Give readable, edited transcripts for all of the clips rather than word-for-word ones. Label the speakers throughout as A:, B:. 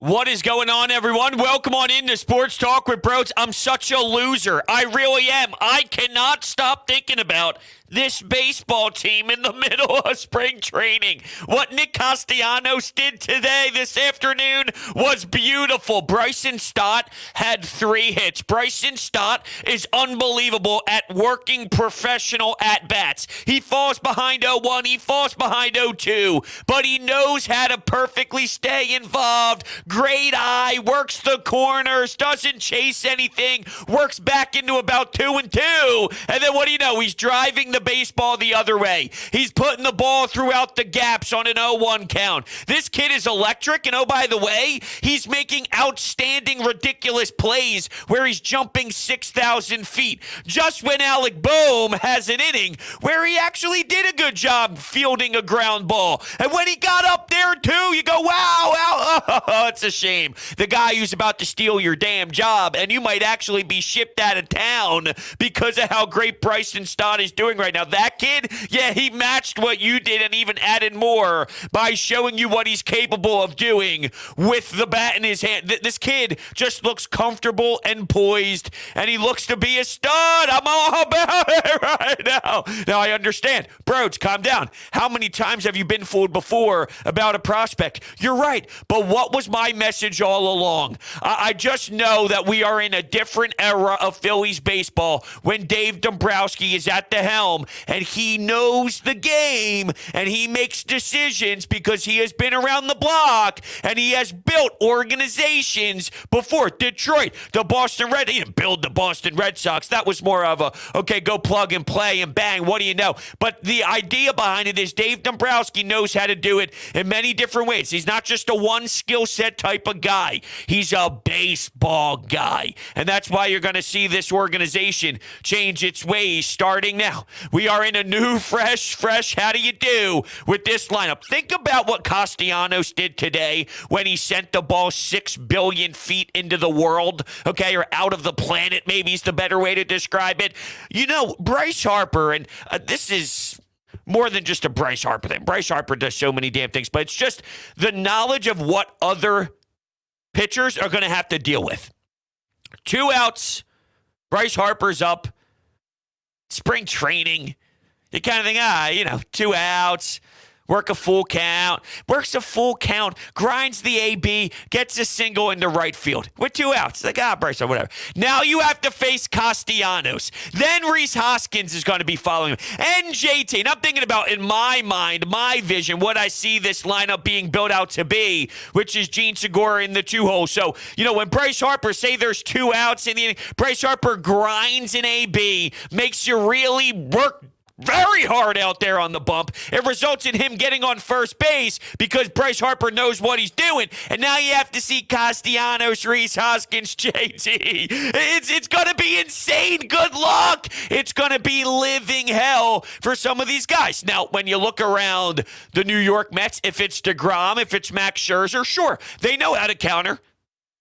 A: What is going on, everyone? Welcome on into Sports Talk with Bros. I'm such a loser. I really am. I cannot stop thinking about this baseball team in the middle of spring training. What Nick Castellanos did today, this afternoon, was beautiful. Bryson Stott had 3 hits. Bryson Stott is unbelievable at working professional at-bats. He falls behind 0-1, he falls behind 0-2, but he knows how to perfectly stay involved. Great eye, works the corners, doesn't chase anything, works back into about 2-2, and then what do you know? He's driving the baseball the other way. He's putting the ball throughout the gaps on an 0-1 count. This kid is electric, and oh, by the way, he's making outstanding, ridiculous plays where he's jumping 6,000 feet. Just when Alec Bohm has an inning where he actually did a good job fielding a ground ball. And when he got up there, too, you go, wow, oh, it's a shame. The guy who's about to steal your damn job, and you might actually be shipped out of town because of how great Bryson Stott is doing right now. That kid, yeah, he matched what you did and even added more by showing you what he's capable of doing with the bat in his hand. This kid just looks comfortable and poised, and he looks to be a stud. I'm all about it right now. Now, I understand. Bros, calm down. How many times have you been fooled before about a prospect? You're right, but what was my message all along? I just know that we are in a different era of Phillies baseball when Dave Dombrowski is at the helm, and he knows the game, and he makes decisions because he has been around the block, and he has built organizations before. Detroit, the Boston Red, he didn't build the Boston Red Sox. That was more of a, okay, go plug and play and bang, what do you know? But the idea behind it is Dave Dombrowski knows how to do it in many different ways. He's not just a one skill set type of guy. He's a baseball guy, and that's why you're going to see this organization change its ways starting now. We are in a new, fresh, how do you do with this lineup? Think about what Castellanos did today when he sent the ball 6 billion feet into the world, okay, or out of the planet, maybe is the better way to describe it. You know, Bryce Harper, and this is more than just a Bryce Harper thing. Bryce Harper does so many damn things, but it's just the knowledge of what other pitchers are going to have to deal with. 2 outs, Bryce Harper's up, spring training. You kind of think, 2 outs, works a full count, grinds the AB, gets a single into right field with 2 outs. Like, Bryce, or whatever. Now you have to face Castellanos. Then Rhys Hoskins is going to be following him. And JT. And I'm thinking about, in my mind, my vision, what I see this lineup being built out to be, which is Gene Segura in the 2-hole. So, when Bryce Harper, say there's 2 outs in the inning, Bryce Harper grinds an AB, makes you really work very hard out there on the bump. It results in him getting on first base because Bryce Harper knows what he's doing. And now you have to see Castellanos, Rhys Hoskins, JT. It's going to be insane. Good luck. It's going to be living hell for some of these guys. Now, when you look around the New York Mets, if it's DeGrom, if it's Max Scherzer, sure, they know how to counter.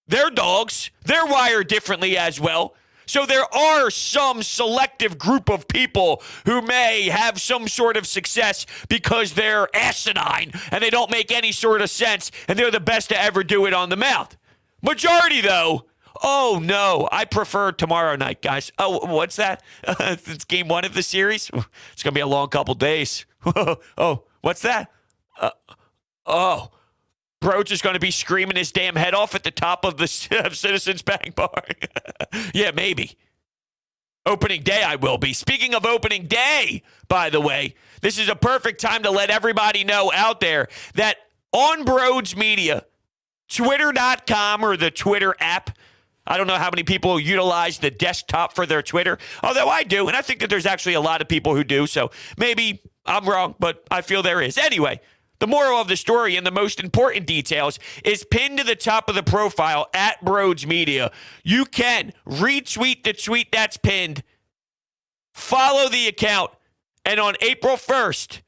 A: They're dogs. They're wired differently as well. So there are some selective group of people who may have some sort of success because they're asinine and they don't make any sort of sense and they're the best to ever do it on the mound. Majority, though, oh, no, I prefer tomorrow night, guys. Oh, what's that? It's game 1 of the series? It's going to be a long couple days. Oh, what's that? Broach is going to be screaming his damn head off at the top of the Citizens Bank Bar. Yeah, maybe. Opening day I will be. Speaking of opening day, by the way, this is a perfect time to let everybody know out there that on Broads Media, Twitter.com or the Twitter app, I don't know how many people utilize the desktop for their Twitter, although I do, and I think that there's actually a lot of people who do, so maybe I'm wrong, but I feel there is. Anyway, the moral of the story and the most important details is pinned to the top of the profile at Broads Media. You can retweet the tweet that's pinned, follow the account, and on April 1st,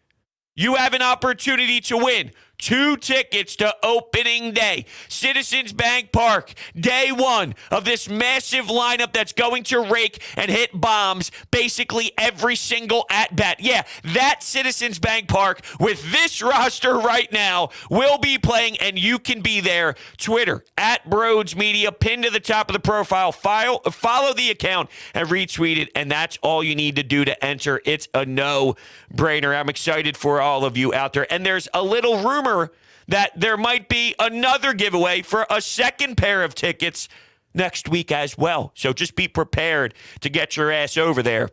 A: You have an opportunity to win 2 tickets to opening day. Citizens Bank Park, day 1 of this massive lineup that's going to rake and hit bombs basically every single at-bat. Yeah, that Citizens Bank Park with this roster right now will be playing, and you can be there. Twitter, @Broads Media, pinned to the top of the profile. Follow the account and retweet it, and that's all you need to do to enter. It's a no-brainer. I'm excited for all of you out there. And there's a little rumor that there might be another giveaway for a second pair of tickets next week as well. So just be prepared to get your ass over there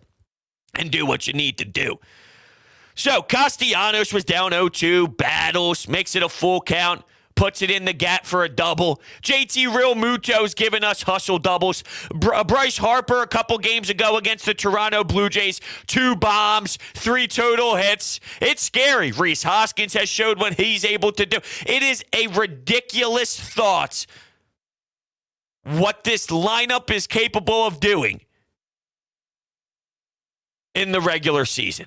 A: and do what you need to do. So Castellanos was down 0-2, battles, makes it a full count, puts it in the gap for a double. JT Real Muto's giving us hustle doubles. Bryce Harper a couple games ago against the Toronto Blue Jays, 2 bombs, 3 total hits. It's scary. Rhys Hoskins has showed what he's able to do. It is a ridiculous thought what this lineup is capable of doing in the regular season.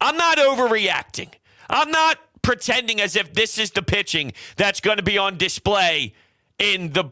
A: I'm not overreacting. I'm not pretending as if this is the pitching that's going to be on display in the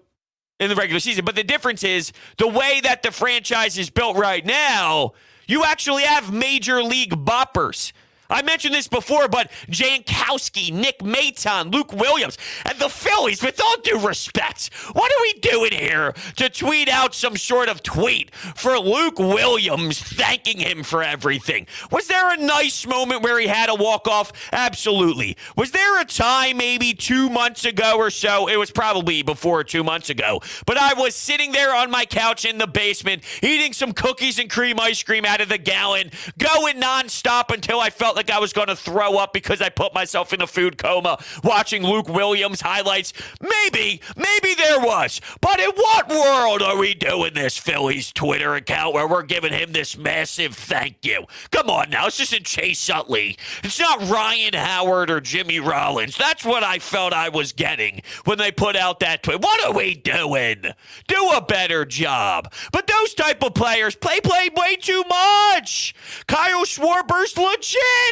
A: regular season. But the difference is the way that the franchise is built right now, you actually have major league boppers. I mentioned this before, but Jankowski, Nick Maton, Luke Williams, and the Phillies, with all due respect, what are we doing here to tweet out some sort of tweet for Luke Williams thanking him for everything? Was there a nice moment where he had a walk-off? Absolutely. Was there a time maybe 2 months ago or so? It was probably before 2 months ago. But I was sitting there on my couch in the basement, eating some cookies and cream ice cream out of the gallon, going nonstop until I felt like I was going to throw up because I put myself in a food coma watching Luke Williams highlights. Maybe there was. But in what world are we doing this Phillies Twitter account where we're giving him this massive thank you? Come on now. This isn't Chase Utley. It's not Ryan Howard or Jimmy Rollins. That's what I felt I was getting when they put out that tweet. What are we doing? Do a better job. But those type of players play way too much. Kyle Schwarber's legit.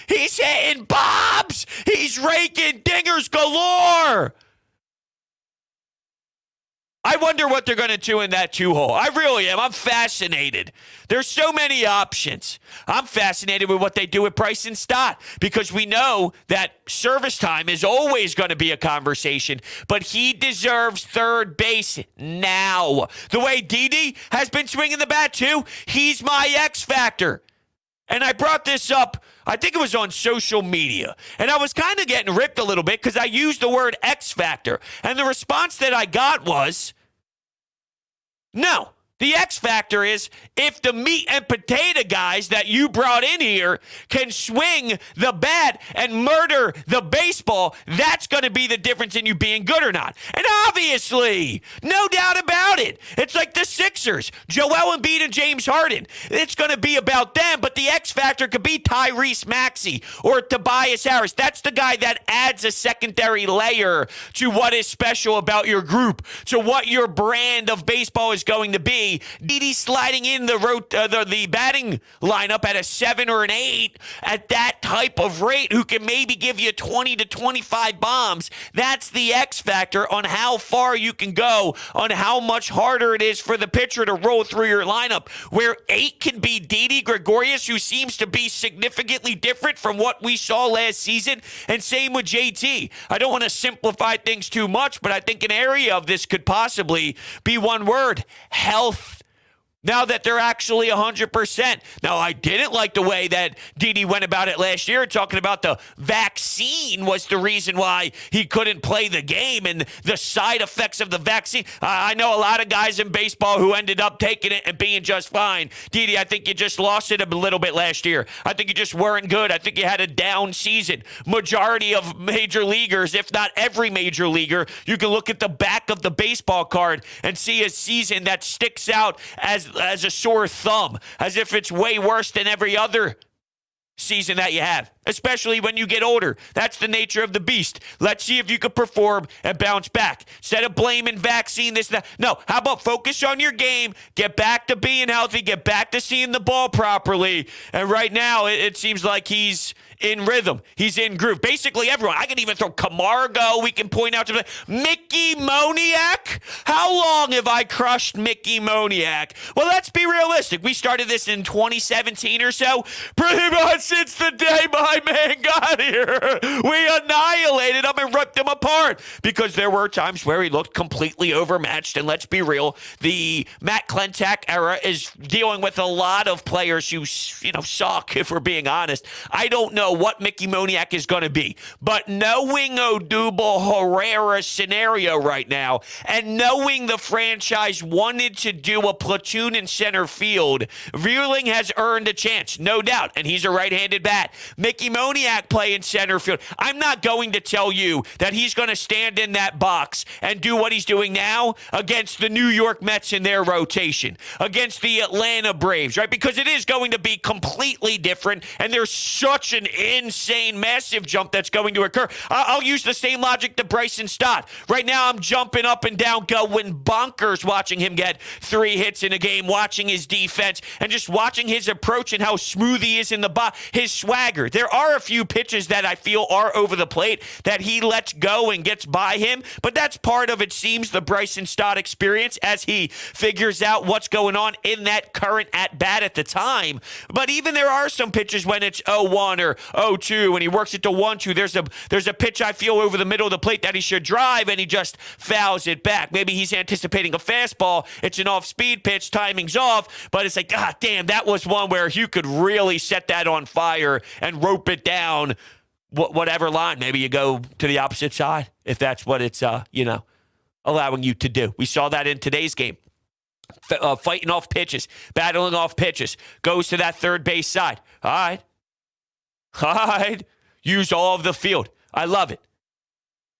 A: He's hitting bombs. He's raking dingers galore. I wonder what they're going to do in that 2-hole. I really am. I'm fascinated. There's so many options. I'm fascinated with what they do with Bryson Stott because we know that service time is always going to be a conversation, but he deserves third base now. The way Didi has been swinging the bat too, he's my X factor. And I brought this up, I think it was on social media, and I was kind of getting ripped a little bit because I used the word X factor. And the response that I got was, no. The X factor is if the meat and potato guys that you brought in here can swing the bat and murder the baseball, that's going to be the difference in you being good or not. And obviously, no doubt about it, it's like the Sixers, Joel Embiid and James Harden. It's going to be about them, but the X factor could be Tyrese Maxey or Tobias Harris. That's the guy that adds a secondary layer to what is special about your group, to what your brand of baseball is going to be. Didi sliding in the batting lineup at a 7 or an 8 at that type of rate, who can maybe give you 20 to 25 bombs. That's the X factor on how far you can go, on how much harder it is for the pitcher to roll through your lineup, where 8 can be Didi Gregorius, who seems to be significantly different from what we saw last season, and same with JT. I don't want to simplify things too much, but I think an area of this could possibly be one word: health. Now that they're actually 100%. Now, I didn't like the way that Didi went about it last year, talking about the vaccine was the reason why he couldn't play the game and the side effects of the vaccine. I know a lot of guys in baseball who ended up taking it and being just fine. Didi, I think you just lost it a little bit last year. I think you just weren't good. I think you had a down season. Majority of major leaguers, if not every major leaguer, you can look at the back of the baseball card and see a season that sticks out as a sore thumb, as if it's way worse than every other season that you have. especially when you get older. That's the nature of the beast. Let's see if you can perform and bounce back. Instead of blaming vaccine, this, that. No, how about focus on your game, get back to being healthy, get back to seeing the ball properly. And right now, it seems like he's in rhythm. He's in groove. Basically, everyone. I can even throw Camargo. We can point out to Mickey Moniak. How long have I crushed Mickey Moniak? Well, let's be realistic. We started this in 2017 or so. Pretty much since the day my man got here, we annihilated him and ripped him apart because there were times where he looked completely overmatched. And let's be real, the Matt Klentak era is dealing with a lot of players who, suck, if we're being honest. I don't know what Mickey Moniak is going to be, but knowing Odubel Herrera's scenario right now and knowing the franchise wanted to do a platoon in center field, Vierling has earned a chance, no doubt, and he's a right-handed bat. Mickey Moniak playing center field. I'm not going to tell you that he's going to stand in that box and do what he's doing now against the New York Mets in their rotation, against the Atlanta Braves, right? Because it is going to be completely different, and there's such an insane, massive jump that's going to occur. I'll use the same logic to Bryson Stott. Right now, I'm jumping up and down, going bonkers watching him get 3 hits in a game, watching his defense, and just watching his approach and how smooth he is in the box, his swagger. There are a few pitches that I feel are over the plate that he lets go and gets by him, but that's part of, it seems, the Bryson Stott experience as he figures out what's going on in that current at-bat at the time. But even there are some pitches when it's 0-1 or 0-2 and he works it to 1-2. There's a pitch I feel over the middle of the plate that he should drive and he just fouls it back. Maybe he's anticipating a fastball. It's an off-speed pitch. Timing's off. But it's like, God damn, that was one where you could really set that on fire and rope it down whatever line. Maybe you go to the opposite side if that's what it's, allowing you to do. We saw that in today's game. Fighting off pitches, battling off pitches, goes to that third base side. All right. Use all of the field. I love it.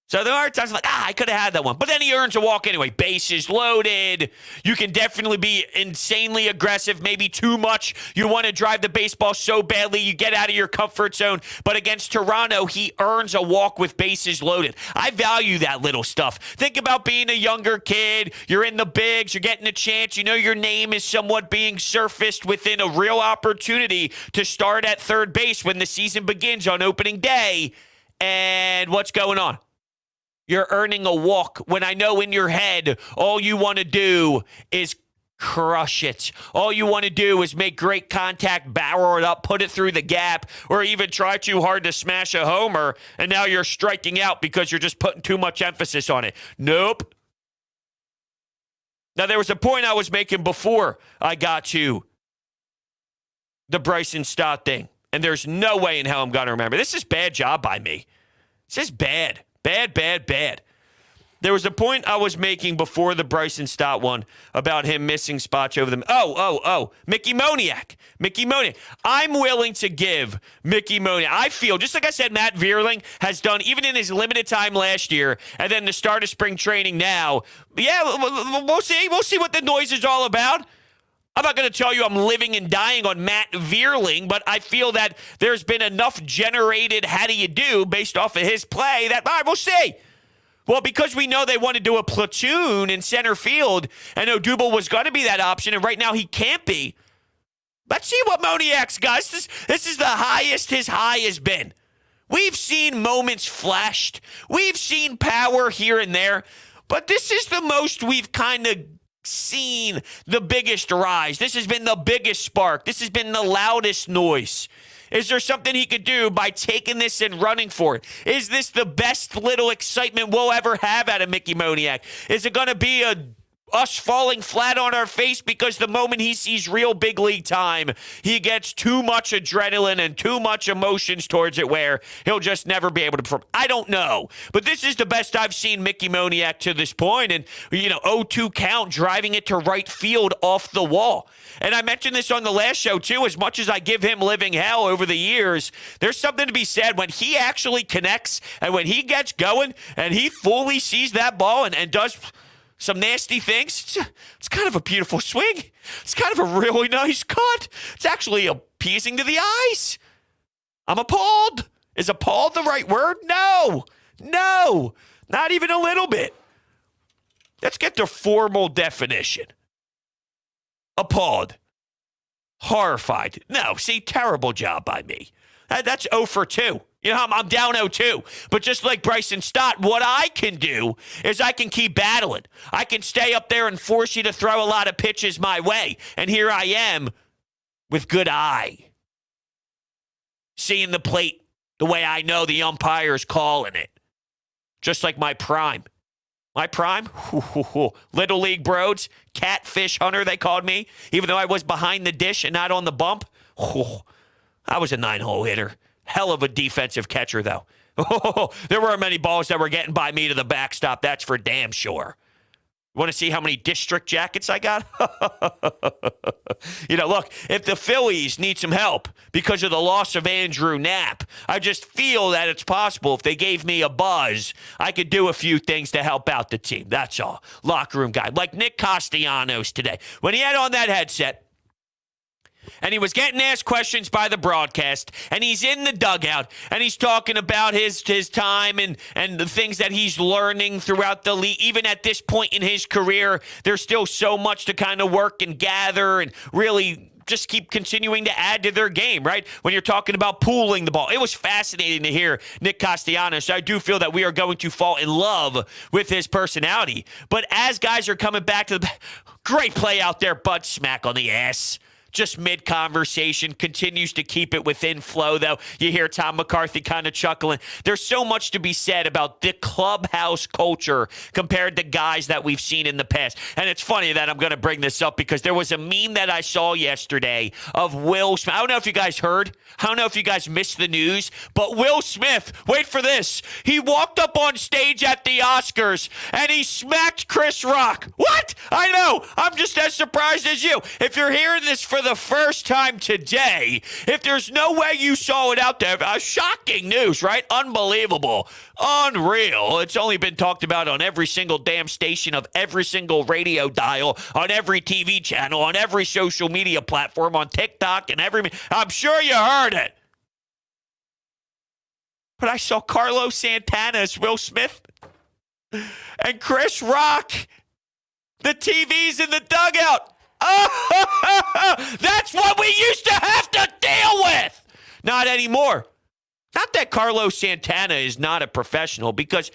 A: So there are times like, I could have had that one. But then he earns a walk anyway. Bases loaded. You can definitely be insanely aggressive, maybe too much. You want to drive the baseball so badly, you get out of your comfort zone. But against Toronto, he earns a walk with bases loaded. I value that little stuff. Think about being a younger kid. You're in the bigs. You're getting a chance. You know your name is somewhat being surfaced within a real opportunity to start at third base when the season begins on opening day. And what's going on? You're earning a walk when I know in your head all you want to do is crush it. All you want to do is make great contact, barrel it up, put it through the gap, or even try too hard to smash a homer, and now you're striking out because you're just putting too much emphasis on it. Nope. Now, there was a point I was making before I got to the Bryson Stott thing, and there's no way in hell I'm going to remember. This is bad job by me. This is bad. Bad. There was a point I was making before the Bryson Stott one about him missing spots over them. Mickey Moniak. I'm willing to give Mickey Moniak. I feel, just like I said, Matt Vierling has done, even in his limited time last year, and then the start of spring training now. Yeah, we'll see. We'll see what the noise is all about. I'm not going to tell you I'm living and dying on Matt Vierling, but I feel that there's been enough generated how do you do based off of his play that, all right, we'll see. Well, because we know they want to do a platoon in center field, and Odubel was going to be that option, and right now he can't be. Let's see what Moniak's got. This is the highest his high has been. We've seen moments flashed. We've seen power here and there, but this is the most we've kind of seen the biggest rise. This has been the biggest spark. This has been the loudest noise. Is there something he could do by taking this and running for it? Is this the best little excitement we'll ever have out of Mickey Moniak? Is it going to be us falling flat on our face because the moment he sees real big league time, he gets too much adrenaline and too much emotions towards it where he'll just never be able to perform? I don't know. But this is the best I've seen Mickey Moniak to this point. And, 0-2 count, driving it to right field off the wall. And I mentioned this on the last show, too. As much as I give him living hell over the years, there's something to be said when he actually connects and when he gets going and he fully sees that ball and does some nasty things. It's kind of a beautiful swing. It's kind of a really nice cut. It's actually appeasing to the eyes. I'm appalled. Is appalled the right word? No, not even a little bit. Let's get the formal definition. Appalled. Horrified. No, see, terrible job by me. That's 0 for 2. You know, I'm down 0-2. But just like Bryson Stott, what I can do is I can keep battling. I can stay up there and force you to throw a lot of pitches my way. And here I am with good eye. Seeing the plate the way I know the umpire's calling it. Just like my prime. My prime? Little League Broads, catfish hunter, they called me. Even though I was behind the dish and not on the bump. I was a 9-hole hitter. Hell of a defensive catcher, though. There weren't many balls that were getting by me to the backstop. That's for damn sure. Want to see how many district jackets I got? Look, if the Phillies need some help because of the loss of Andrew Knapp, I just feel that it's possible if they gave me a buzz, I could do a few things to help out the team. That's all. Locker room guy. Like Nick Castellanos today. When he had on that headset, and he was getting asked questions by the broadcast, and he's in the dugout, and he's talking about his time and the things that he's learning throughout the league. Even at this point in his career, there's still so much to kind of work and gather and really just keep continuing to add to their game, right? When you're talking about pooling the ball. It was fascinating to hear Nick Castellanos. I do feel that we are going to fall in love with his personality. But as guys are coming back to the great play out there, butt smack on the ass. Just mid-conversation, continues to keep it within flow, though. You hear Tom McCarthy kind of chuckling. There's so much to be said about the clubhouse culture compared to guys that we've seen in the past. And it's funny that I'm going to bring this up because there was a meme that I saw yesterday of Will Smith. I don't know if you guys heard. I don't know if you guys missed the news, but Will Smith, wait for this. He walked up on stage at the Oscars and he smacked Chris Rock. What? I know. I'm just as surprised as you. If you're hearing this for the first time today, if there's no way you saw it out there, shocking news, right? Unbelievable. Unreal. It's only been talked about on every single damn station of every single radio dial, on every TV channel, on every social media platform, on TikTok and I'm sure you heard it. But I saw Carlos Santana as Will Smith and Chris Rock. The TV's in the dugout. Oh, that's what we used to have to deal with. Not anymore. Not that Carlos Santana is not a professional, because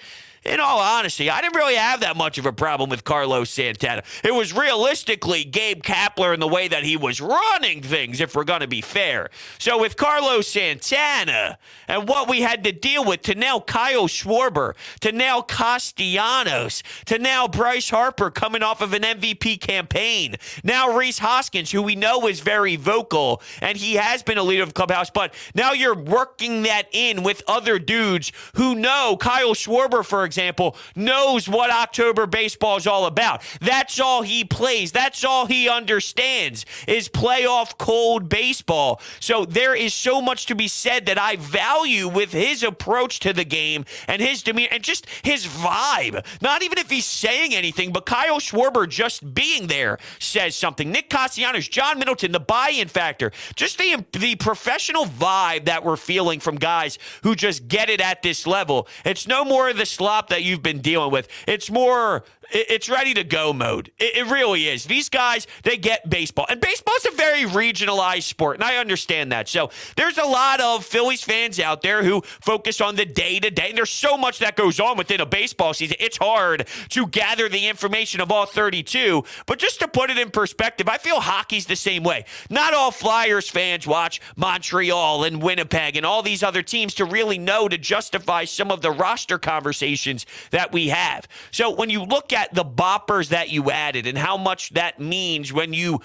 A: in all honesty, I didn't really have that much of a problem with Carlos Santana. It was realistically Gabe Kapler and the way that he was running things, if we're going to be fair. So with Carlos Santana and what we had to deal with, to now Kyle Schwarber, to now Castellanos, to now Bryce Harper coming off of an MVP campaign, now Rhys Hoskins, who we know is very vocal, and he has been a leader of the clubhouse, but now you're working that in with other dudes who know. Kyle Schwarber, for example, knows what October baseball is all about. That's all he plays. That's all he understands is playoff cold baseball. So there is so much to be said that I value with his approach to the game and his demeanor and just his vibe. Not even if he's saying anything, but Kyle Schwarber just being there says something. Nick Castellanos, John Middleton, the buy-in factor, just the professional vibe that we're feeling from guys who just get it at this level. It's no more of the slop that you've been dealing with. It's more, it's ready to go mode. It really is. These guys, they get baseball. And baseball's a very regionalized sport, and I understand that. So there's a lot of Phillies fans out there who focus on the day-to-day, and there's so much that goes on within a baseball season. It's hard to gather the information of all 32, but just to put it in perspective, I feel hockey's the same way. Not all Flyers fans watch Montreal and Winnipeg and all these other teams to really know to justify some of the roster conversations that we have. So when you look at the boppers that you added and how much that means when you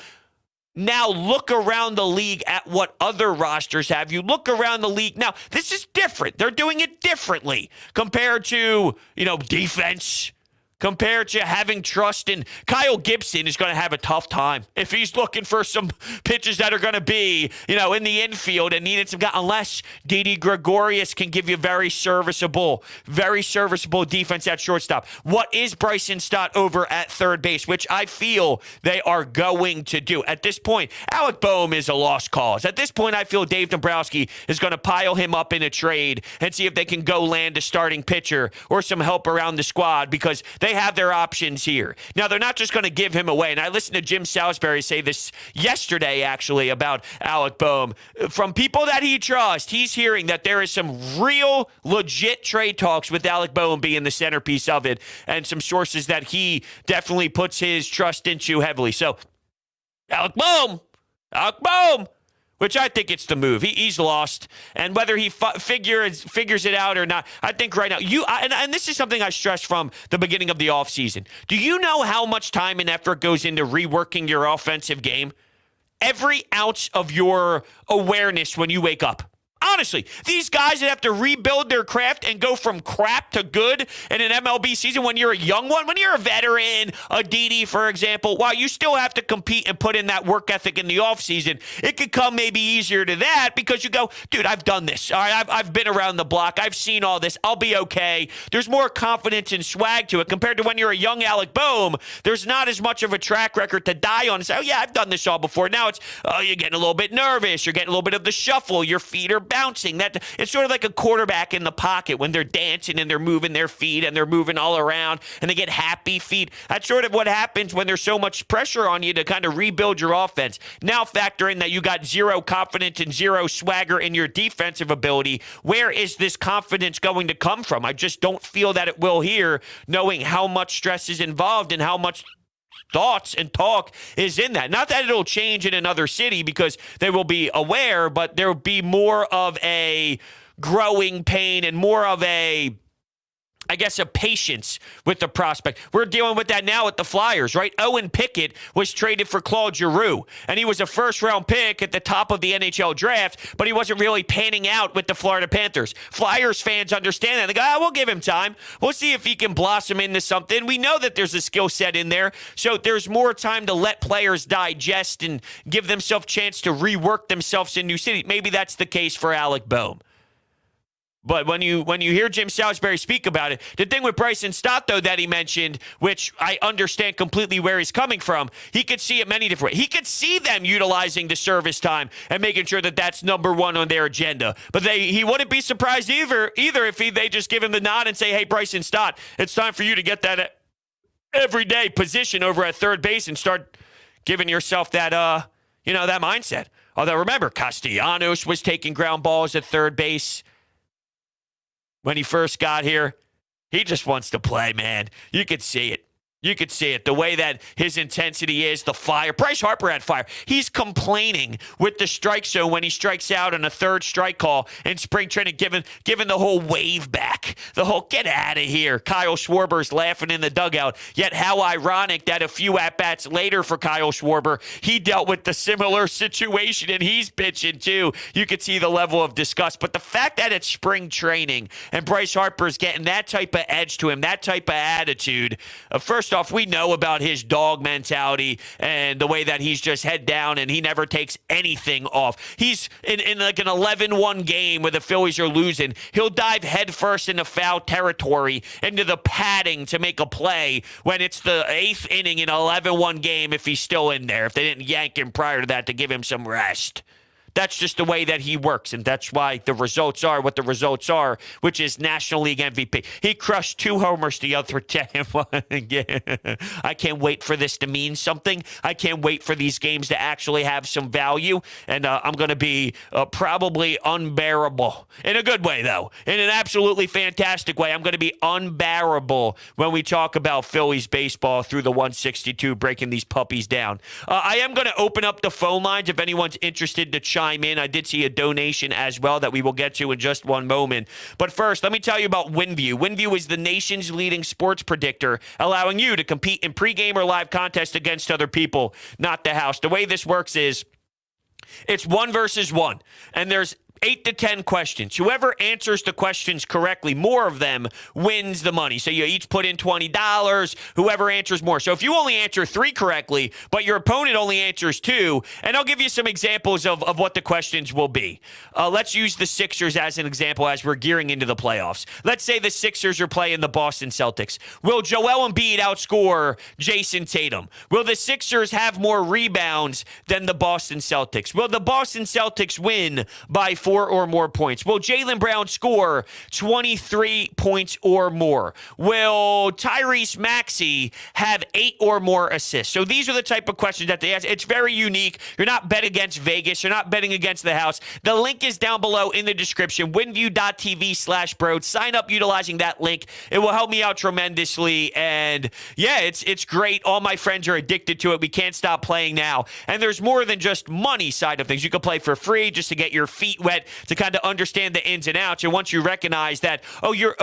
A: now look around the league at what other rosters have, you look around the league. Now, this is different. They're doing it differently compared to, defense, compared to having trust in Kyle Gibson is going to have a tough time if he's looking for some pitches that are going to be, in the infield and needed some guys, unless Didi Gregorius can give you very serviceable defense at shortstop. What is Bryson Stott over at third base, which I feel they are going to do. At this point, Alec Bohm is a lost cause. At this point, I feel Dave Dombrowski is going to pile him up in a trade and see if they can go land a starting pitcher or some help around the squad, because they have their options here. Now, they're not just going to give him away. And I listened to Jim Salisbury say this yesterday, actually, about Alec Bohm. From people that he trusts, he's hearing that there is some real, legit trade talks with Alec Bohm being the centerpiece of it, and some sources that he definitely puts his trust into heavily. So, Alec Bohm, which I think it's the move. He's lost, and whether he figures it out or not, I think right now and this is something I stressed from the beginning of the offseason. Do you know how much time and effort goes into reworking your offensive game? Every ounce of your awareness when you wake up. Honestly, these guys that have to rebuild their craft and go from crap to good in an MLB season when you're a young one, when you're a veteran, a Didi, for example, while you still have to compete and put in that work ethic in the offseason, it could come maybe easier to that because you go, dude, I've done this. All right, I've been around the block. I've seen all this. I'll be okay. There's more confidence and swag to it compared to when you're a young Alec Bohm. There's not as much of a track record to die on and say, oh, yeah, I've done this all before. Now it's, you're getting a little bit nervous. You're getting a little bit of the shuffle. Your feet are bouncing. That it's sort of like a quarterback in the pocket when they're dancing and they're moving their feet and they're moving all around and they get happy feet. That's sort of what happens when there's so much pressure on you to kind of rebuild your offense. Now factor in that you got zero confidence and zero swagger in your defensive ability. Where is this confidence going to come from? I just don't feel that it will here, knowing how much stress is involved and how much thoughts and talk is in that. Not that it'll change in another city because they will be aware, but there will be more of a growing pain and more of a patience with the prospect. We're dealing with that now at the Flyers, right? Owen Pickett was traded for Claude Giroux, and he was a first-round pick at the top of the NHL draft, but he wasn't really panning out with the Florida Panthers. Flyers fans understand that. They go, we'll give him time. We'll see if he can blossom into something. We know that there's a skill set in there, so there's more time to let players digest and give themselves a chance to rework themselves in new city. Maybe that's the case for Alec Bohm. But when you hear Jim Salisbury speak about it, the thing with Bryson Stott, though, that he mentioned, which I understand completely where he's coming from, he could see it many different ways. He could see them utilizing the service time and making sure that that's number one on their agenda. But he wouldn't be surprised either if they just give him the nod and say, hey, Bryson Stott, it's time for you to get that everyday position over at third base and start giving yourself that, that mindset. Although, remember, Castellanos was taking ground balls at third base when he first got here. He just wants to play, man. You could see it. You could see it. The way that his intensity is, the fire. Bryce Harper had fire. He's complaining with the strike zone when he strikes out on a third strike call in spring training, giving the whole wave back. The whole get out of here. Kyle Schwarber's laughing in the dugout. Yet how ironic that a few at-bats later for Kyle Schwarber, he dealt with the similar situation and he's pitching too. You could see the level of disgust. But the fact that it's spring training and Bryce Harper's getting that type of edge to him, that type of attitude, first off, we know about his dog mentality and the way that he's just head down and he never takes anything off. He's in like an 11-1 game where the Phillies are losing. He'll dive headfirst into foul territory, into the padding to make a play when it's the 8th inning in an 11-1 game if he's still in there, if they didn't yank him prior to that to give him some rest. That's just the way that he works, and that's why the results are what the results are, which is National League MVP. He crushed 2 homers the other day. I can't wait for this to mean something. I can't wait for these games to actually have some value, and I'm going to be probably unbearable. In a good way, though. In an absolutely fantastic way. I'm going to be unbearable when we talk about Phillies baseball through the 162, breaking these puppies down. I am going to open up the phone lines if anyone's interested to chime in. I did see a donation as well that we will get to in just one moment. But first, let me tell you about WinView. WinView is the nation's leading sports predictor, allowing you to compete in pregame or live contests against other people, not the house. The way this works is it's 1 versus 1, and there's 8 to 10 questions. Whoever answers the questions correctly, more of them, wins the money. So you each put in $20, whoever answers more. So if you only answer 3 correctly, but your opponent only answers 2, and I'll give you some examples of what the questions will be. Let's use the Sixers as an example as we're gearing into the playoffs. Let's say the Sixers are playing the Boston Celtics. Will Joel Embiid outscore Jason Tatum? Will the Sixers have more rebounds than the Boston Celtics? Will the Boston Celtics win by 4 or more points? Will Jaylen Brown score 23 points or more? Will Tyrese Maxey have 8 or more assists? So these are the type of questions that they ask. It's very unique. You're not betting against Vegas. You're not betting against the house. The link is down below in the description, winview.tv/Broad. Sign up utilizing that link. It will help me out tremendously. And yeah, it's great. All my friends are addicted to it. We can't stop playing now. And there's more than just money side of things. You can play for free just to get your feet wet, to kind of understand the ins and outs. And once you recognize that, you're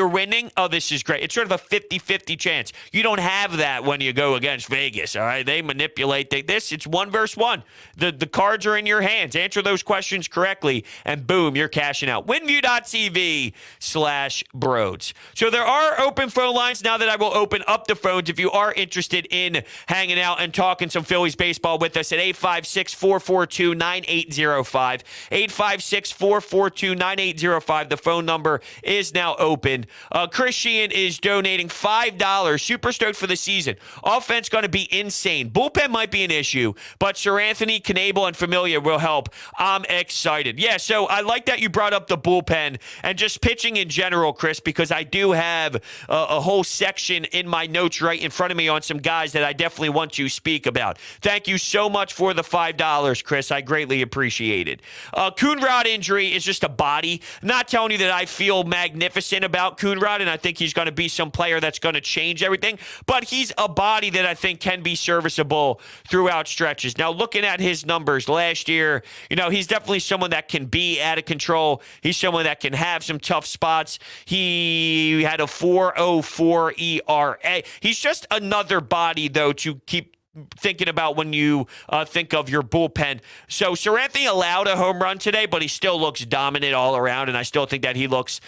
A: winning, this is great. It's sort of a 50-50 chance. You don't have that when you go against Vegas, all right? They manipulate this. It's 1 versus 1. The cards are in your hands. Answer those questions correctly, and boom, you're cashing out. winview.tv/Broads. So there are open phone lines now that I will open up the phones if you are interested in hanging out and talking some Phillies baseball with us at 856-442-9805. 856-442-9805. The phone number is now open. Christian is donating $5. Super stoked for the season. Offense going to be insane. Bullpen might be an issue, but Sir Anthony, Knable, and Familia will help. I'm excited. Yeah, so I like that you brought up the bullpen and just pitching in general, Chris, because I do have a whole section in my notes right in front of me on some guys that I definitely want to speak about. Thank you so much for the $5, Chris. I greatly appreciate it. Coonrod injury is just a body. Not telling you that I feel magnificent about Coonrod, and I think he's going to be some player that's going to change everything, but he's a body that I think can be serviceable throughout stretches. Now, looking at his numbers last year, he's definitely someone that can be out of control. He's someone that can have some tough spots. He had a 4.04 ERA. He's just another body, though, to keep thinking about when you think of your bullpen. So Sir Anthony allowed a home run today, but he still looks dominant all around, and I still think that he looks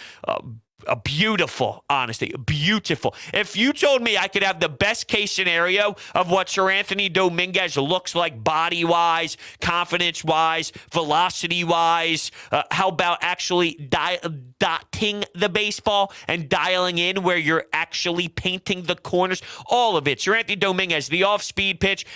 A: beautiful, honestly, beautiful. If you told me I could have the best case scenario of what Sir Anthony Dominguez looks like body-wise, confidence-wise, velocity-wise, how about actually dotting the baseball and dialing in where you're actually painting the corners, all of it. Sir Anthony Dominguez, the off-speed pitch,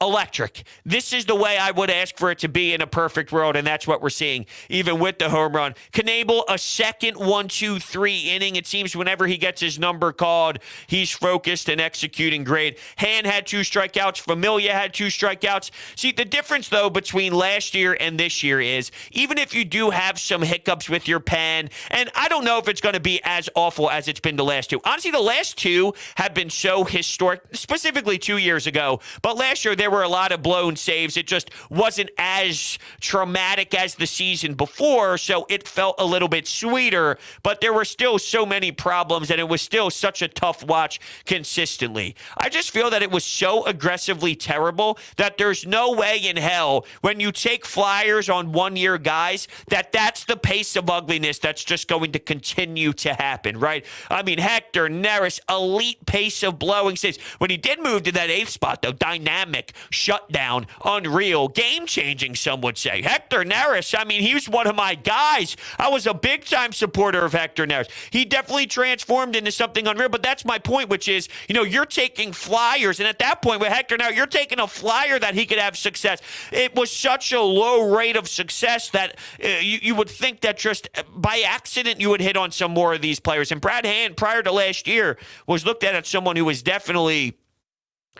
A: electric. This is the way I would ask for it to be in a perfect world, and that's what we're seeing, even with the home run. Knable, a second 1-2-3 inning. It seems whenever he gets his number called, he's focused and executing great. Han had 2 strikeouts. Familia had 2 strikeouts. See, the difference, though, between last year and this year is, even if you do have some hiccups with your pen, and I don't know if it's going to be as awful as it's been the last 2. Honestly, the last 2 have been so historic, specifically 2 years ago, but last year there were a lot of blown saves. It just wasn't as traumatic as the season before, so it felt a little bit sweeter, but there were still so many problems, and it was still such a tough watch consistently. I just feel that it was so aggressively terrible that there's no way in hell when you take flyers on one-year guys that's the pace of ugliness that's just going to continue to happen, right? I mean, Hector Neris, elite pace of blowing saves. When he did move to that 8th spot, though, dynamic, shutdown, unreal, game-changing, some would say. Hector Neris, I mean, he was one of my guys. I was a big-time supporter of Hector Neris. He definitely transformed into something unreal, but that's my point, which is, you're taking flyers, and at that point with Hector Neris, you're taking a flyer that he could have success. It was such a low rate of success that you would think that just by accident you would hit on some more of these players. And Brad Hand, prior to last year, was looked at as someone who was definitely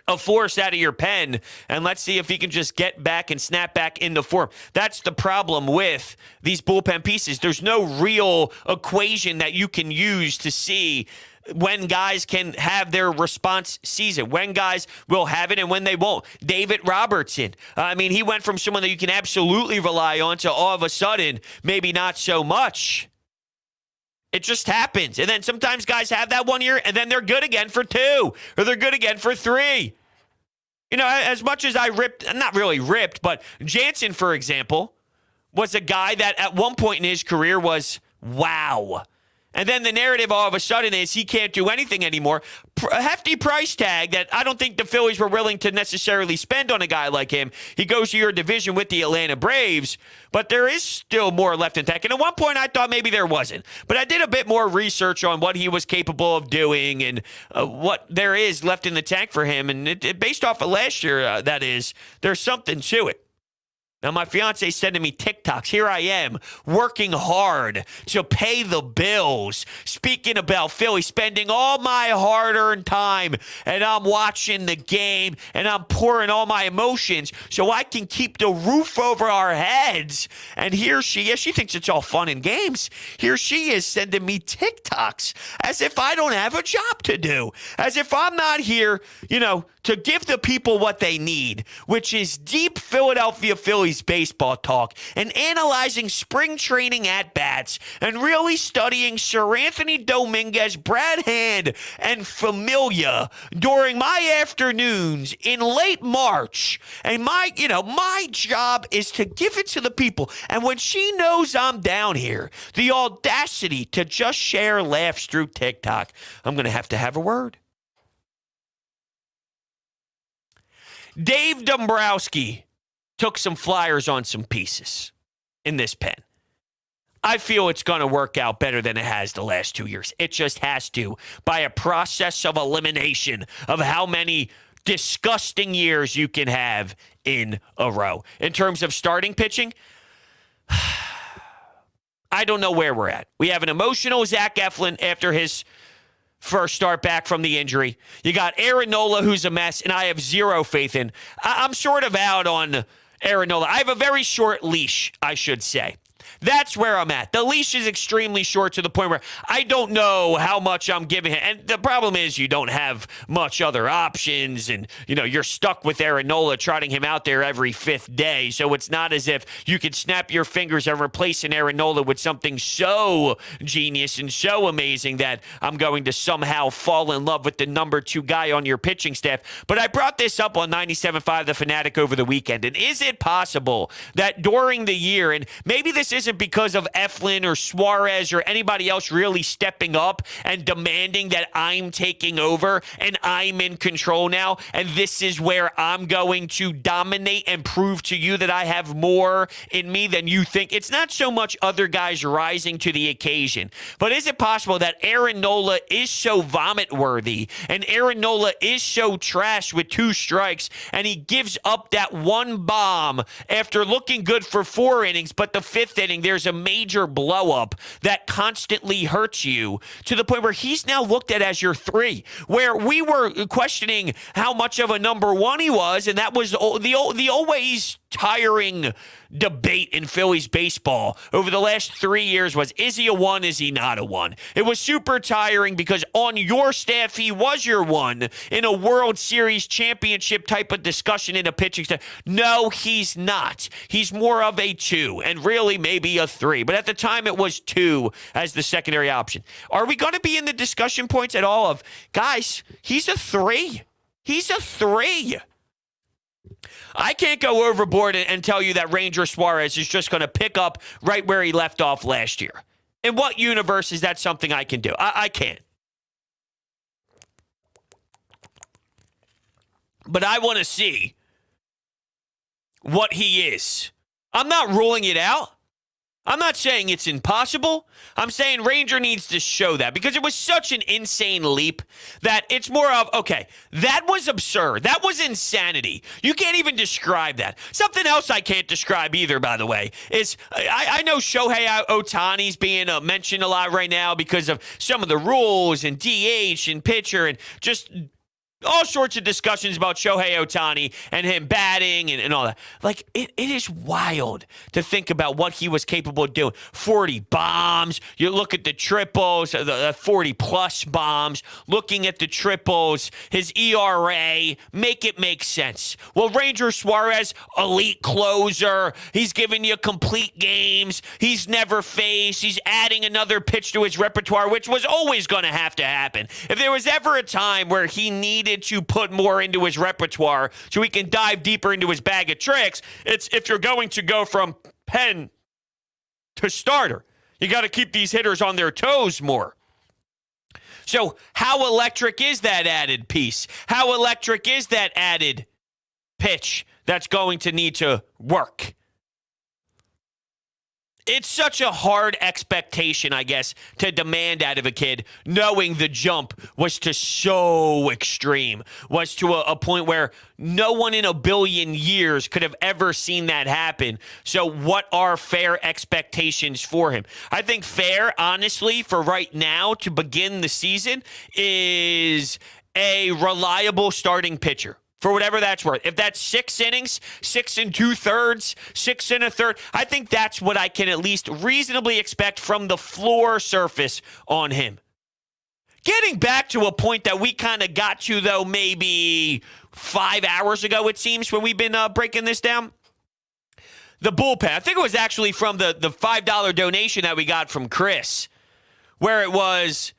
A: a force out of your pen, and let's see if he can just get back and snap back into form. That's the problem with these bullpen pieces. There's no real equation that you can use to see when guys can have their response season, when guys will have it and when they won't. David Robertson, I mean, he went from someone that you can absolutely rely on to all of a sudden, maybe not so much. It just happens. And then sometimes guys have that 1 year, and then they're good again for 2, or they're good again for 3. As much as I ripped, not really ripped, but Jansen, for example, was a guy that at one point in his career was wow. And then the narrative all of a sudden is he can't do anything anymore. A hefty price tag that I don't think the Phillies were willing to necessarily spend on a guy like him. He goes to your division with the Atlanta Braves, but there is still more left in tank. And at one point I thought maybe there wasn't. But I did a bit more research on what he was capable of doing and what there is left in the tank for him. And based off of last year, that is, there's something to it. Now, my fiance is sending me TikToks. Here I am, working hard to pay the bills. Speaking about Philly, spending all my hard-earned time, and I'm watching the game, and I'm pouring all my emotions so I can keep the roof over our heads. And here she is. She thinks it's all fun and games. Here she is sending me TikToks as if I don't have a job to do, as if I'm not here, to give the people what they need, which is deep Philadelphia Phillies baseball talk and analyzing spring training at-bats and really studying Sir Anthony Dominguez, Brad Hand, and Familia during my afternoons in late March. And my job is to give it to the people. And when she knows I'm down here, the audacity to just share laughs through TikTok, I'm going to have a word. Dave Dombrowski took some flyers on some pieces in this pen. I feel it's going to work out better than it has the last 2 years. It just has to, by a process of elimination of how many disgusting years you can have in a row. In terms of starting pitching, I don't know where we're at. We have an emotional Zach Eflin after his first start back from the injury. You got Aaron Nola, who's a mess, and I have zero faith in. I'm sort of out on Aaron Nola. I have a very short leash, I should say. That's where I'm at. The leash is extremely short to the point where I don't know how much I'm giving him. And the problem is you don't have much other options. And, you're stuck with Aaron Nola trotting him out there every fifth day. So it's not as if you could snap your fingers and replace an Aaron Nola with something so genius and so amazing that I'm going to somehow fall in love with the number 2 guy on your pitching staff. But I brought this up on 97.5 The Fanatic over the weekend. And is it possible that during the year, and maybe this isn't because of Eflin or Suarez or anybody else really stepping up and demanding that I'm taking over and I'm in control now, and this is where I'm going to dominate and prove to you that I have more in me than you think. It's not so much other guys rising to the occasion, but is it possible that Aaron Nola is so vomit-worthy and Aaron Nola is so trash with 2 strikes and he gives up that one bomb after looking good for 4 innings, but the 5th inning, there's a major blow-up that constantly hurts you to the point where he's now looked at as your 3, where we were questioning how much of a number 1 he was, and that was the always tiring debate in Phillies baseball over the last 3 years was, is he a 1, is he not a 1? It was super tiring because on your staff, he was your 1 in a World Series championship type of discussion in a pitching staff. No, he's not. He's more of a 2 and really maybe a 3. But at the time, it was 2 as the secondary option. Are we going to be in the discussion points at all of, guys, he's a 3. He's a 3. I can't go overboard and tell you that Ranger Suarez is just going to pick up right where he left off last year. In what universe is that something I can do? I can't. But I want to see what he is. I'm not ruling it out. I'm not saying it's impossible. I'm saying Ranger needs to show that because it was such an insane leap that it's more of, okay, that was absurd. That was insanity. You can't even describe that. Something else I can't describe either, by the way, is I know Shohei Ohtani's being mentioned a lot right now because of some of the rules and DH and pitcher and just all sorts of discussions about Shohei Ohtani and him batting and all that. Like, it is wild to think about what he was capable of doing. 40 bombs. You look at the triples, the 40-plus bombs. Looking at the triples, his ERA, make it make sense. Well, Ranger Suarez, elite closer. He's giving you complete games. He's never faced. He's adding another pitch to his repertoire, which was always going to happen. If there was ever a time where he needed to put more into his repertoire so he can dive deeper into his bag of tricks, it's if you're going to go from pen to starter. You got to keep these hitters on their toes more. So how electric is that added piece? How electric is that added pitch that's going to need to work? It's such a hard expectation, I guess, to demand out of a kid, knowing the jump was to so extreme, was to a point where no one in a billion years could have ever seen that happen. So what are fair expectations for him? I think fair, honestly, for right now to begin the season is a reliable starting pitcher. For whatever that's worth. If that's 6 innings, 6 2/3, 6 1/3, I think that's what I can at least reasonably expect from the floor surface on him. Getting back to a point that we kind of got to, though, maybe 5 hours ago, it seems, when we've been breaking this down. The bullpen. I think it was actually from the $5 donation that we got from Chris, where it was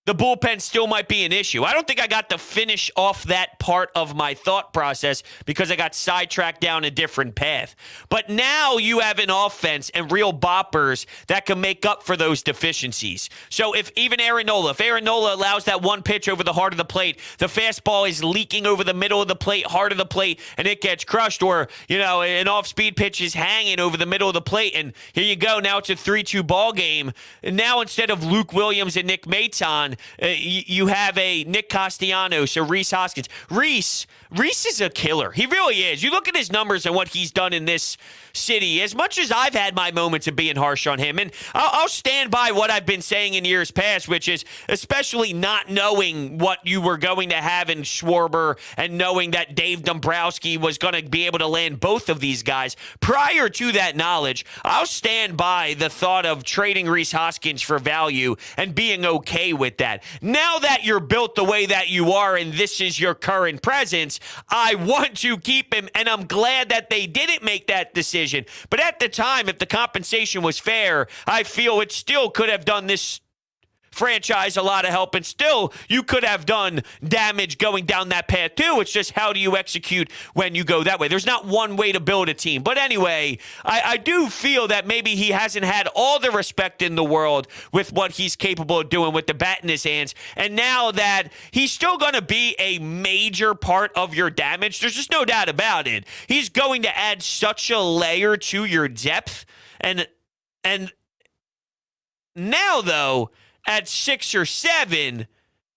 A: the bullpen still might be an issue. I don't think I got to finish off that part of my thought process because I got sidetracked down a different path. But now you have an offense and real boppers that can make up for those deficiencies. So if Aaron Nola allows that one pitch over the heart of the plate, the fastball is leaking over the middle of the plate, heart of the plate, and it gets crushed, or, an off-speed pitch is hanging over the middle of the plate, and here you go. Now it's a 3-2 ball game. And now instead of Luke Williams and Nick Maton, you have a Nick Castellanos or Rhys Hoskins. Rhys is a killer. He really is. You look at his numbers and what he's done in this city, as much as I've had my moments of being harsh on him, and I'll stand by what I've been saying in years past, which is especially not knowing what you were going to have in Schwarber and knowing that Dave Dombrowski was going to be able to land both of these guys. Prior to that knowledge, I'll stand by the thought of trading Rhys Hoskins for value and being okay with that. Now that you're built the way that you are and this is your current presence, I want to keep him, and I'm glad that they didn't make that decision. But at the time, if the compensation was fair, I feel it still could have done this franchise a lot of help, and still you could have done damage going down that path too. It's just how do you execute when you go that way? There's not one way to build a team. But anyway, I do feel that maybe he hasn't had all the respect in the world with what he's capable of doing with the bat in his hands. And now that he's still going to be a major part of your damage, there's just no doubt about it. He's going to add such a layer to your depth. And now, though, at 6 or 7,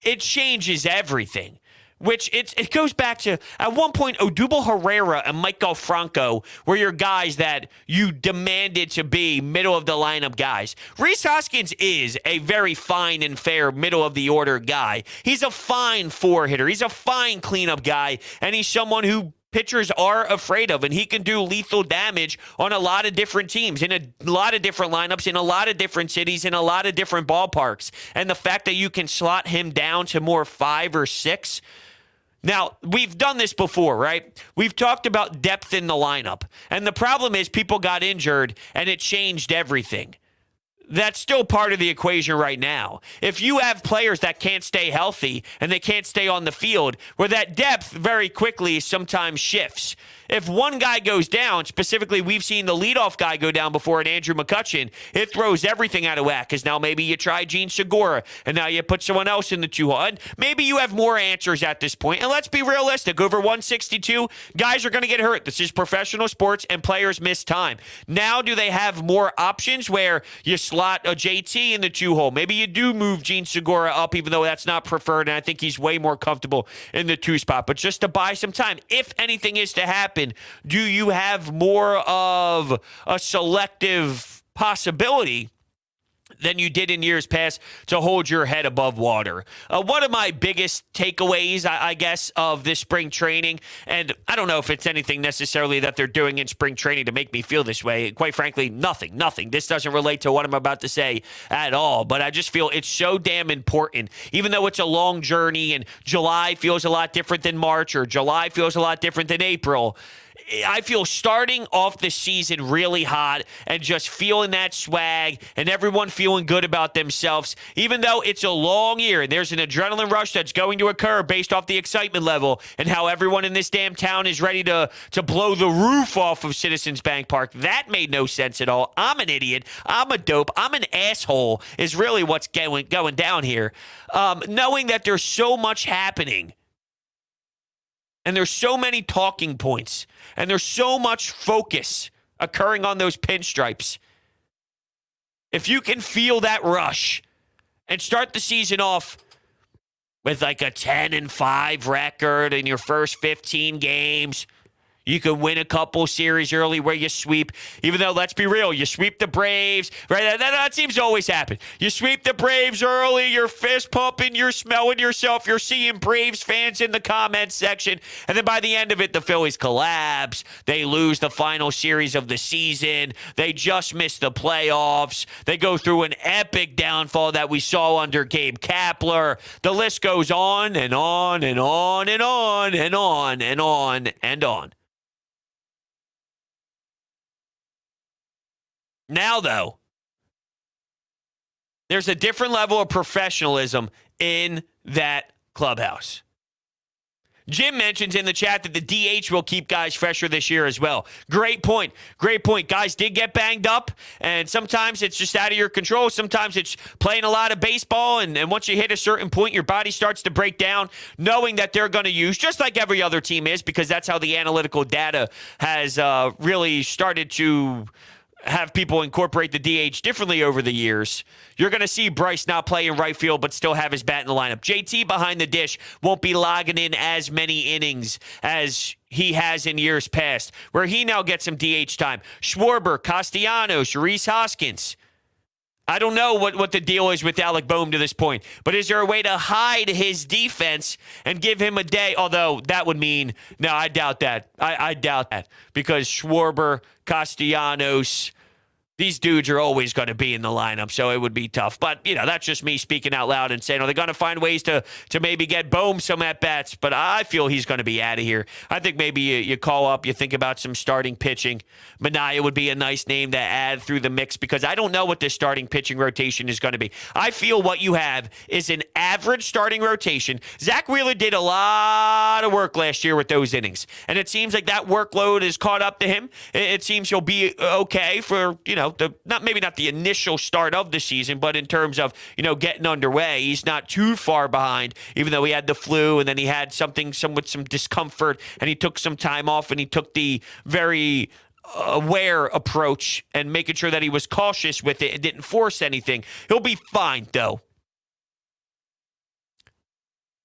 A: it changes everything. Which it goes back to, at one point, Odubel Herrera and Michael Franco were your guys that you demanded to be middle-of-the-lineup guys. Rhys Hoskins is a very fine and fair middle-of-the-order guy. He's a fine four-hitter. He's a fine cleanup guy, and he's someone who pitchers are afraid of, and he can do lethal damage on a lot of different teams, in a lot of different lineups, in a lot of different cities, in a lot of different ballparks. And the fact that you can slot him down to more 5 or 6. Now, we've done this before, right? We've talked about depth in the lineup. And the problem is people got injured, and it changed everything. That's still part of the equation right now. If you have players that can't stay healthy and they can't stay on the field, where that depth very quickly sometimes shifts. If one guy goes down, specifically we've seen the leadoff guy go down before, and Andrew McCutchen, it throws everything out of whack, because now maybe you try Gene Segura, and now you put someone else in the 2-hole. And maybe you have more answers at this point. And let's be realistic. Over 162, guys are going to get hurt. This is professional sports, and players miss time. Now do they have more options where you slot a JT in the 2-hole? Maybe you do move Gene Segura up, even though that's not preferred, and I think he's way more comfortable in the 2 spot. But just to buy some time, if anything is to happen, do you have more of a selective possibility than you did in years past to hold your head above water? One of my biggest takeaways, I guess, of this spring training, and I don't know if it's anything necessarily that they're doing in spring training to make me feel this way. Quite frankly, nothing. This doesn't relate to what I'm about to say at all, but I just feel it's so damn important. Even though it's a long journey and July feels a lot different than March, or July feels a lot different than April, I feel starting off the season really hot and just feeling that swag and everyone feeling good about themselves, even though it's a long year and there's an adrenaline rush that's going to occur based off the excitement level and how everyone in this damn town is ready to blow the roof off of Citizens Bank Park. That made no sense at all. I'm an idiot. I'm a dope. I'm an asshole is really what's going down here. Knowing that there's so much happening and there's so many talking points and there's so much focus occurring on those pinstripes. If you can feel that rush and start the season off with like a 10-5 record in your first 15 games, you can win a couple series early where you sweep, even though, let's be real, you sweep the Braves, right? That seems to always happen. You sweep the Braves early, you're fist pumping, you're smelling yourself, you're seeing Braves fans in the comments section, and then by the end of it, the Phillies collapse. They lose the final series of the season. They just miss the playoffs. They go through an epic downfall that we saw under Gabe Kapler. The list goes on and on and on and on and on and on and on. Now, though, there's a different level of professionalism in that clubhouse. Jim mentions in the chat that the DH will keep guys fresher this year as well. Great point. Great point. Guys did get banged up, and sometimes it's just out of your control. Sometimes it's playing a lot of baseball, and once you hit a certain point, your body starts to break down, knowing that they're going to use, just like every other team is, because that's how the analytical data has really started to have people incorporate the DH differently over the years. You're going to see Bryce not play in right field but still have his bat in the lineup. JT behind the dish won't be logging in as many innings as he has in years past, where he now gets some DH time. Schwarber, Castellanos, Reese Hoskins. I don't know what the deal is with Alec Bohm to this point, but is there a way to hide his defense and give him a day? Although that would mean, no, I doubt that. I doubt that, because Schwarber, Castellanos, these dudes are always going to be in the lineup, so it would be tough. But, that's just me speaking out loud and saying, are they going to find ways to maybe get Bohm some at-bats? But I feel he's going to be out of here. I think maybe you call up, you think about some starting pitching. Minaya would be a nice name to add through the mix, because I don't know what this starting pitching rotation is going to be. I feel what you have is an average starting rotation. Zach Wheeler did a lot of work last year with those innings, and it seems like that workload is caught up to him. It seems he'll be okay for, maybe not the initial start of the season, but in terms of, getting underway, he's not too far behind, even though he had the flu and then he had some discomfort and he took some time off and he took the very aware approach and making sure that he was cautious with it and didn't force anything. He'll be fine, though.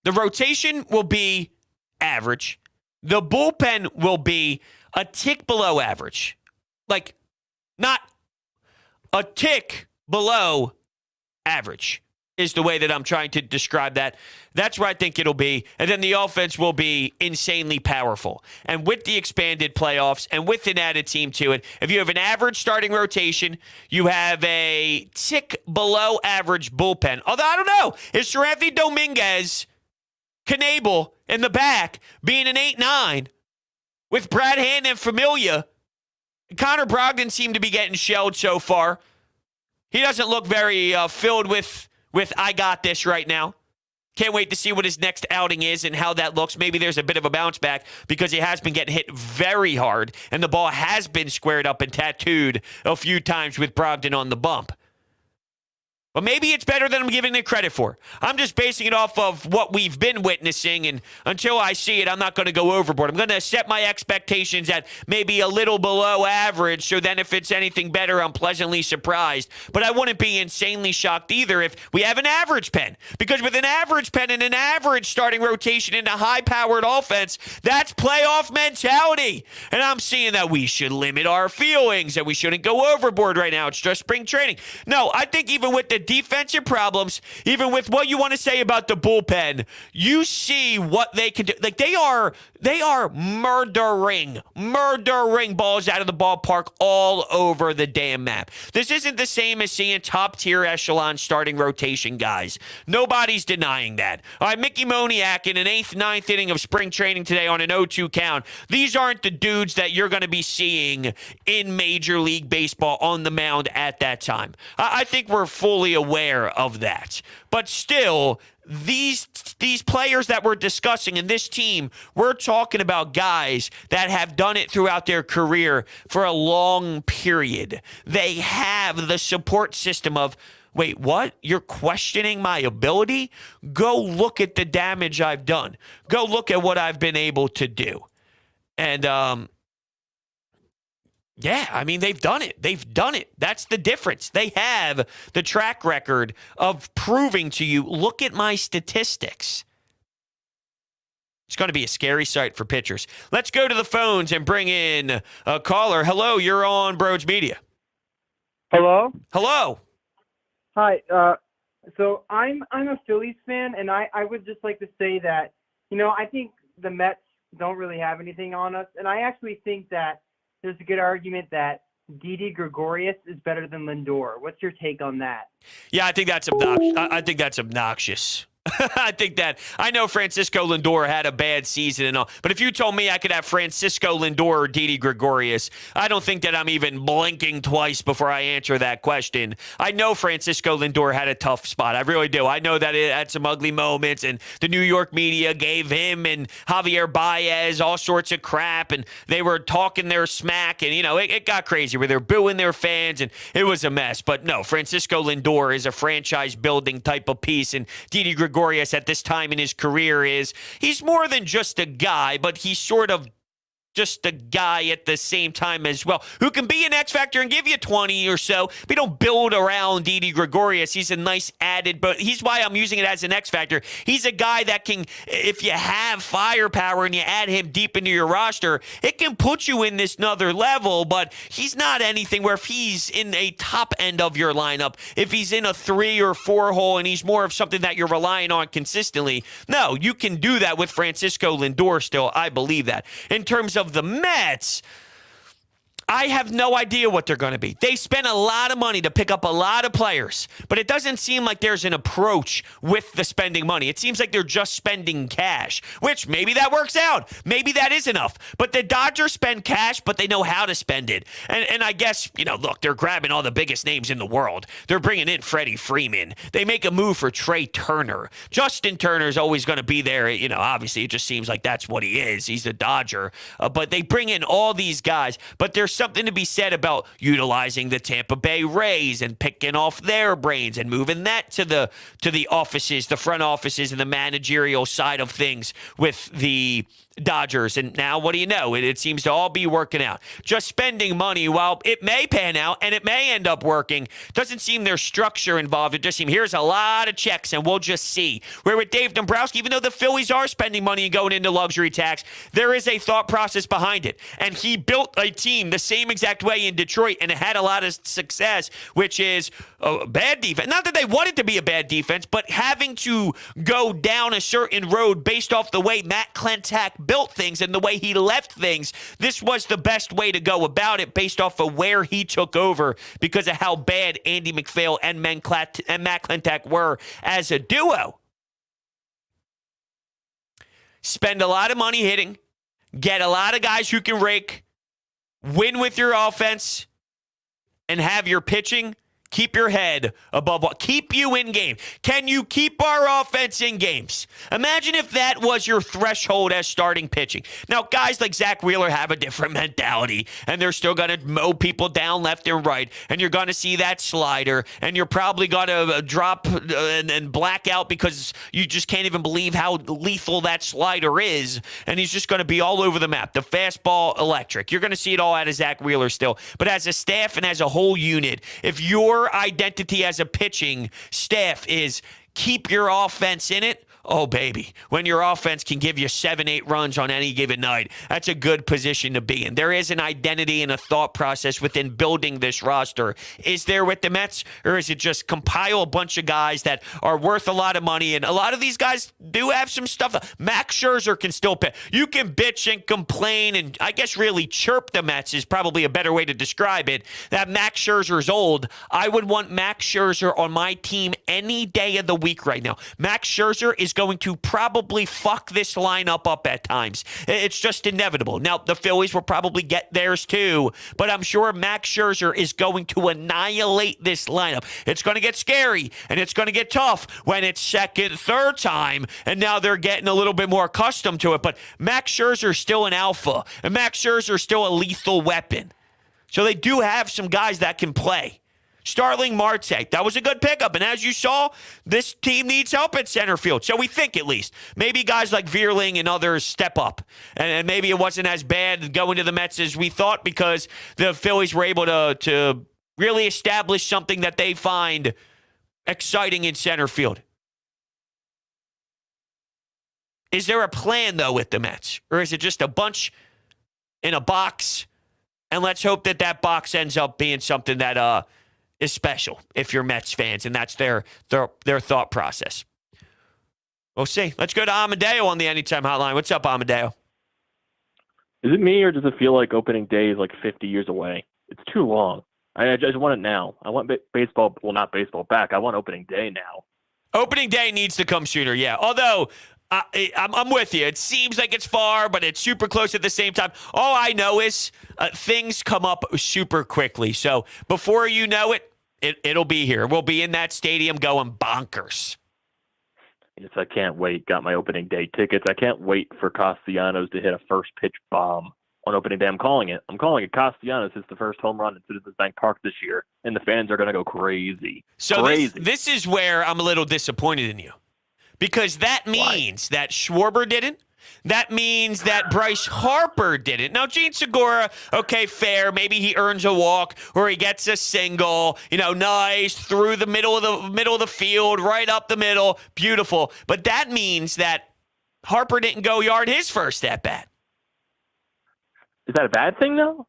A: The rotation will be average. The bullpen will be a tick below average. Like, not a tick below average is the way that I'm trying to describe that. That's where I think it'll be. And then the offense will be insanely powerful. And with the expanded playoffs and with an added team to it, if you have an average starting rotation, you have a tick below average bullpen. Although, I don't know, is Seranthony Dominguez, Knable in the back being an 8-9 with Brad Hand and Familia? Connor Brogdon seemed to be getting shelled so far. He doesn't look very filled with I got this right now. Can't wait to see what his next outing is and how that looks. Maybe there's a bit of a bounce back, because he has been getting hit very hard, and the ball has been squared up and tattooed a few times with Brogdon on the bump. But maybe it's better than I'm giving it credit for. I'm just basing it off of what we've been witnessing, and until I see it, I'm not going to go overboard. I'm going to set my expectations at maybe a little below average, so then if it's anything better, I'm pleasantly surprised. But I wouldn't be insanely shocked either if we have an average pen, because with an average pen and an average starting rotation in a high-powered offense, that's playoff mentality. And I'm seeing that we should limit our feelings, that we shouldn't go overboard right now. It's just spring training. No, I think even with the defensive problems, even with what you want to say about the bullpen, you see what they can do. Like, they are murdering balls out of the ballpark all over the damn map. This isn't the same as seeing top-tier echelon starting rotation guys. Nobody's denying that. All right, Mickey Moniak in an 8th, 9th inning of spring training today on an 0-2 count. These aren't the dudes that you're going to be seeing in Major League Baseball on the mound at that time. I think we're fully aware of that. But still, these players that we're discussing in this team, we're talking about guys that have done it throughout their career for a long period. They have the support system of, wait, what? You're questioning my ability? Go look at the damage I've done. Go look at what I've been able to do. And, yeah, I mean, they've done it. They've done it. That's the difference. They have the track record of proving to you, look at my statistics. It's going to be a scary sight for pitchers. Let's go to the phones and bring in a caller. Hello, you're on Broads Media.
B: Hello?
A: Hello.
B: Hi. So I'm a Phillies fan, and I would just like to say that, I think the Mets don't really have anything on us, and I actually think that there's a good argument that Didi Gregorius is better than Lindor. What's your take on that?
A: Yeah, I think that's obnoxious. I think that's obnoxious. I know Francisco Lindor had a bad season and all, but if you told me I could have Francisco Lindor or Didi Gregorius, I don't think that I'm even blinking twice before I answer that question. I know Francisco Lindor had a tough spot. I really do. I know that it had some ugly moments, and the New York media gave him and Javier Baez all sorts of crap, and they were talking their smack, and, it got crazy where they're booing their fans, and it was a mess. But no, Francisco Lindor is a franchise-building type of piece, and Didi Gregorius at this time in his career he's more than just a guy, but he's sort of just a guy at the same time as well, who can be an X factor and give you 20 or so. We don't build around Didi Gregorius. He's a nice added, but he's why I'm using it as an X factor. He's a guy that can, if you have firepower and you add him deep into your roster, it can put you in this another level, but he's not anything where if he's in a top end of your lineup, if he's in a 3 or 4 hole and he's more of something that you're relying on consistently, no, you can do that with Francisco Lindor still. I believe that. In terms of the Mets, I have no idea what they're going to be. They spent a lot of money to pick up a lot of players, but it doesn't seem like there's an approach with the spending money. It seems like they're just spending cash, which maybe that works out. Maybe that is enough. But the Dodgers spend cash, but they know how to spend it. And I guess, look, they're grabbing all the biggest names in the world. They're bringing in Freddie Freeman. They make a move for Trey Turner. Justin Turner's always going to be there. Obviously, it just seems like that's what he is. He's a Dodger. But they bring in all these guys, but there's something to be said about utilizing the Tampa Bay Rays and picking off their brains and moving that to the offices, the front offices, and the managerial side of things with the Dodgers. And now, what do you know? It seems to all be working out. Just spending money, while it may pan out and it may end up working, doesn't seem there's structure involved. It just seems here's a lot of checks and we'll just see. Where with Dave Dombrowski, even though the Phillies are spending money and going into luxury tax, there is a thought process behind it. And he built a team the same exact way in Detroit, and it had a lot of success, which is a bad defense. Not that they wanted to be a bad defense, but having to go down a certain road based off the way Matt Klentak built things and the way he left things. This was the best way to go about it based off of where he took over because of how bad Andy McPhail and Matt Klentak were as a duo. Spend a lot of money hitting, get a lot of guys who can rake, win with your offense, and have your pitching keep your head above what? Keep you in game. Can you keep our offense in games? Imagine if that was your threshold as starting pitching. Now, guys like Zach Wheeler have a different mentality, and they're still going to mow people down left and right, and you're going to see that slider, and you're probably going to drop and black out because you just can't even believe how lethal that slider is, and he's just going to be all over the map. The fastball, electric. You're going to see it all out of Zach Wheeler still. But as a staff and as a whole unit, if your identity as a pitching staff is keep your offense in it, Oh, baby. When your offense can give you 7, 8 runs on any given night, that's a good position to be in. There is an identity and a thought process within building this roster. Is there with the Mets, or is it just compile a bunch of guys that are worth a lot of money? And a lot of these guys do have some stuff. Max Scherzer can still pitch. You can bitch and complain and I guess really chirp the Mets is probably a better way to describe it. That Max Scherzer is old. I would want Max Scherzer on my team any day of the week right now. Max Scherzer is going to probably fuck this lineup up at times. It's just inevitable. Now, the Phillies will probably get theirs too, but I'm sure Max Scherzer is going to annihilate this lineup. It's going to get scary, and it's going to get tough when it's second, third time, and now they're getting a little bit more accustomed to it. But Max Scherzer is still an alpha, and Max Scherzer is still a lethal weapon. So they do have some guys that can play. Starling Marte, that was a good pickup. And as you saw, this team needs help at center field. So we think at least. Maybe guys like Veerling and others step up. And maybe it wasn't as bad going to the Mets as we thought because the Phillies were able to really establish something that they find exciting in center field. Is there a plan, though, with the Mets? Or is it just a bunch in a box? And let's hope that that box ends up being something that is special if you're Mets fans, and that's their thought process. We'll see. Let's go to Amadeo on the Anytime Hotline. What's up, Amadeo?
C: Is it me, or does it feel like opening day is like 50 years away? It's too long. I just want it now. I want baseball, well, not baseball back. I want opening day now.
A: Opening day needs to come sooner, yeah. Although, I'm with you. It seems like it's far, but it's super close at the same time. All I know is things come up super quickly. So before you know it, it'll be here. We'll be in that stadium going bonkers.
C: Yes, I can't wait. Got my opening day tickets. I can't wait for Castellanos to hit a first pitch bomb on opening day. I'm calling it. Castellanos hits the first home run at Citizens Bank Park this year, and the fans are going to go crazy.
A: So
C: crazy.
A: This is where I'm a little disappointed in you. Because that means that Schwarber didn't. That means that Bryce Harper didn't. Now, Gene Segura, okay, fair. Maybe he earns a walk or he gets a single. Nice through the middle of the field, right up the middle, beautiful. But that means that Harper didn't go yard his first at bat.
C: Is that a bad thing, though?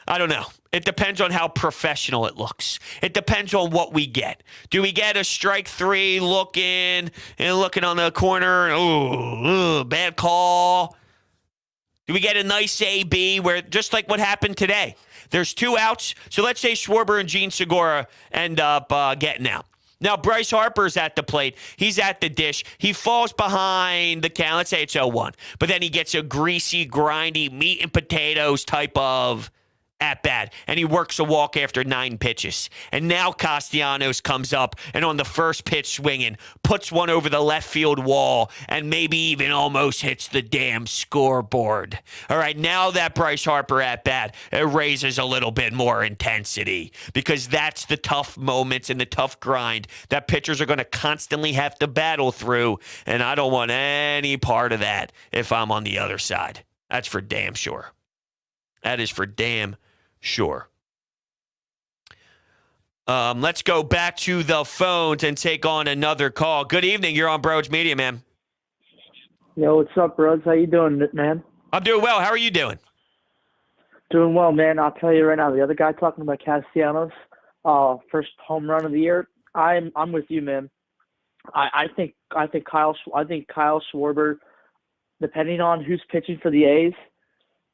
A: I don't know. It depends on how professional it looks. It depends on what we get. Do we get a strike three looking on the corner? Ooh, bad call. Do we get a nice AB where, just like what happened today, there's 2 outs. So let's say Schwarber and Gene Segura end up getting out. Now, Bryce Harper's at the plate. He's at the dish. He falls behind the count. Let's say it's 0-1. But then he gets a greasy, grindy, meat and potatoes type of at bat, and he works a walk after 9 pitches. And now Castellanos comes up and on the first pitch swinging, puts one over the left field wall and maybe even almost hits the damn scoreboard. All right, now that Bryce Harper at bat, it raises a little bit more intensity because that's the tough moments and the tough grind that pitchers are going to constantly have to battle through, and I don't want any part of that if I'm on the other side. That's for damn sure. That is for damn sure. Let's go back to the phones and take on another call. Good evening. You're on Broads Media, man.
D: Yo, what's up, Broads? How you doing, man?
A: I'm doing well. How are you doing?
D: Doing well, man. I'll tell you right now. The other guy talking about Castellanos, first home run of the year. I'm with you, man. I think Kyle Schwarber, depending on who's pitching for the A's,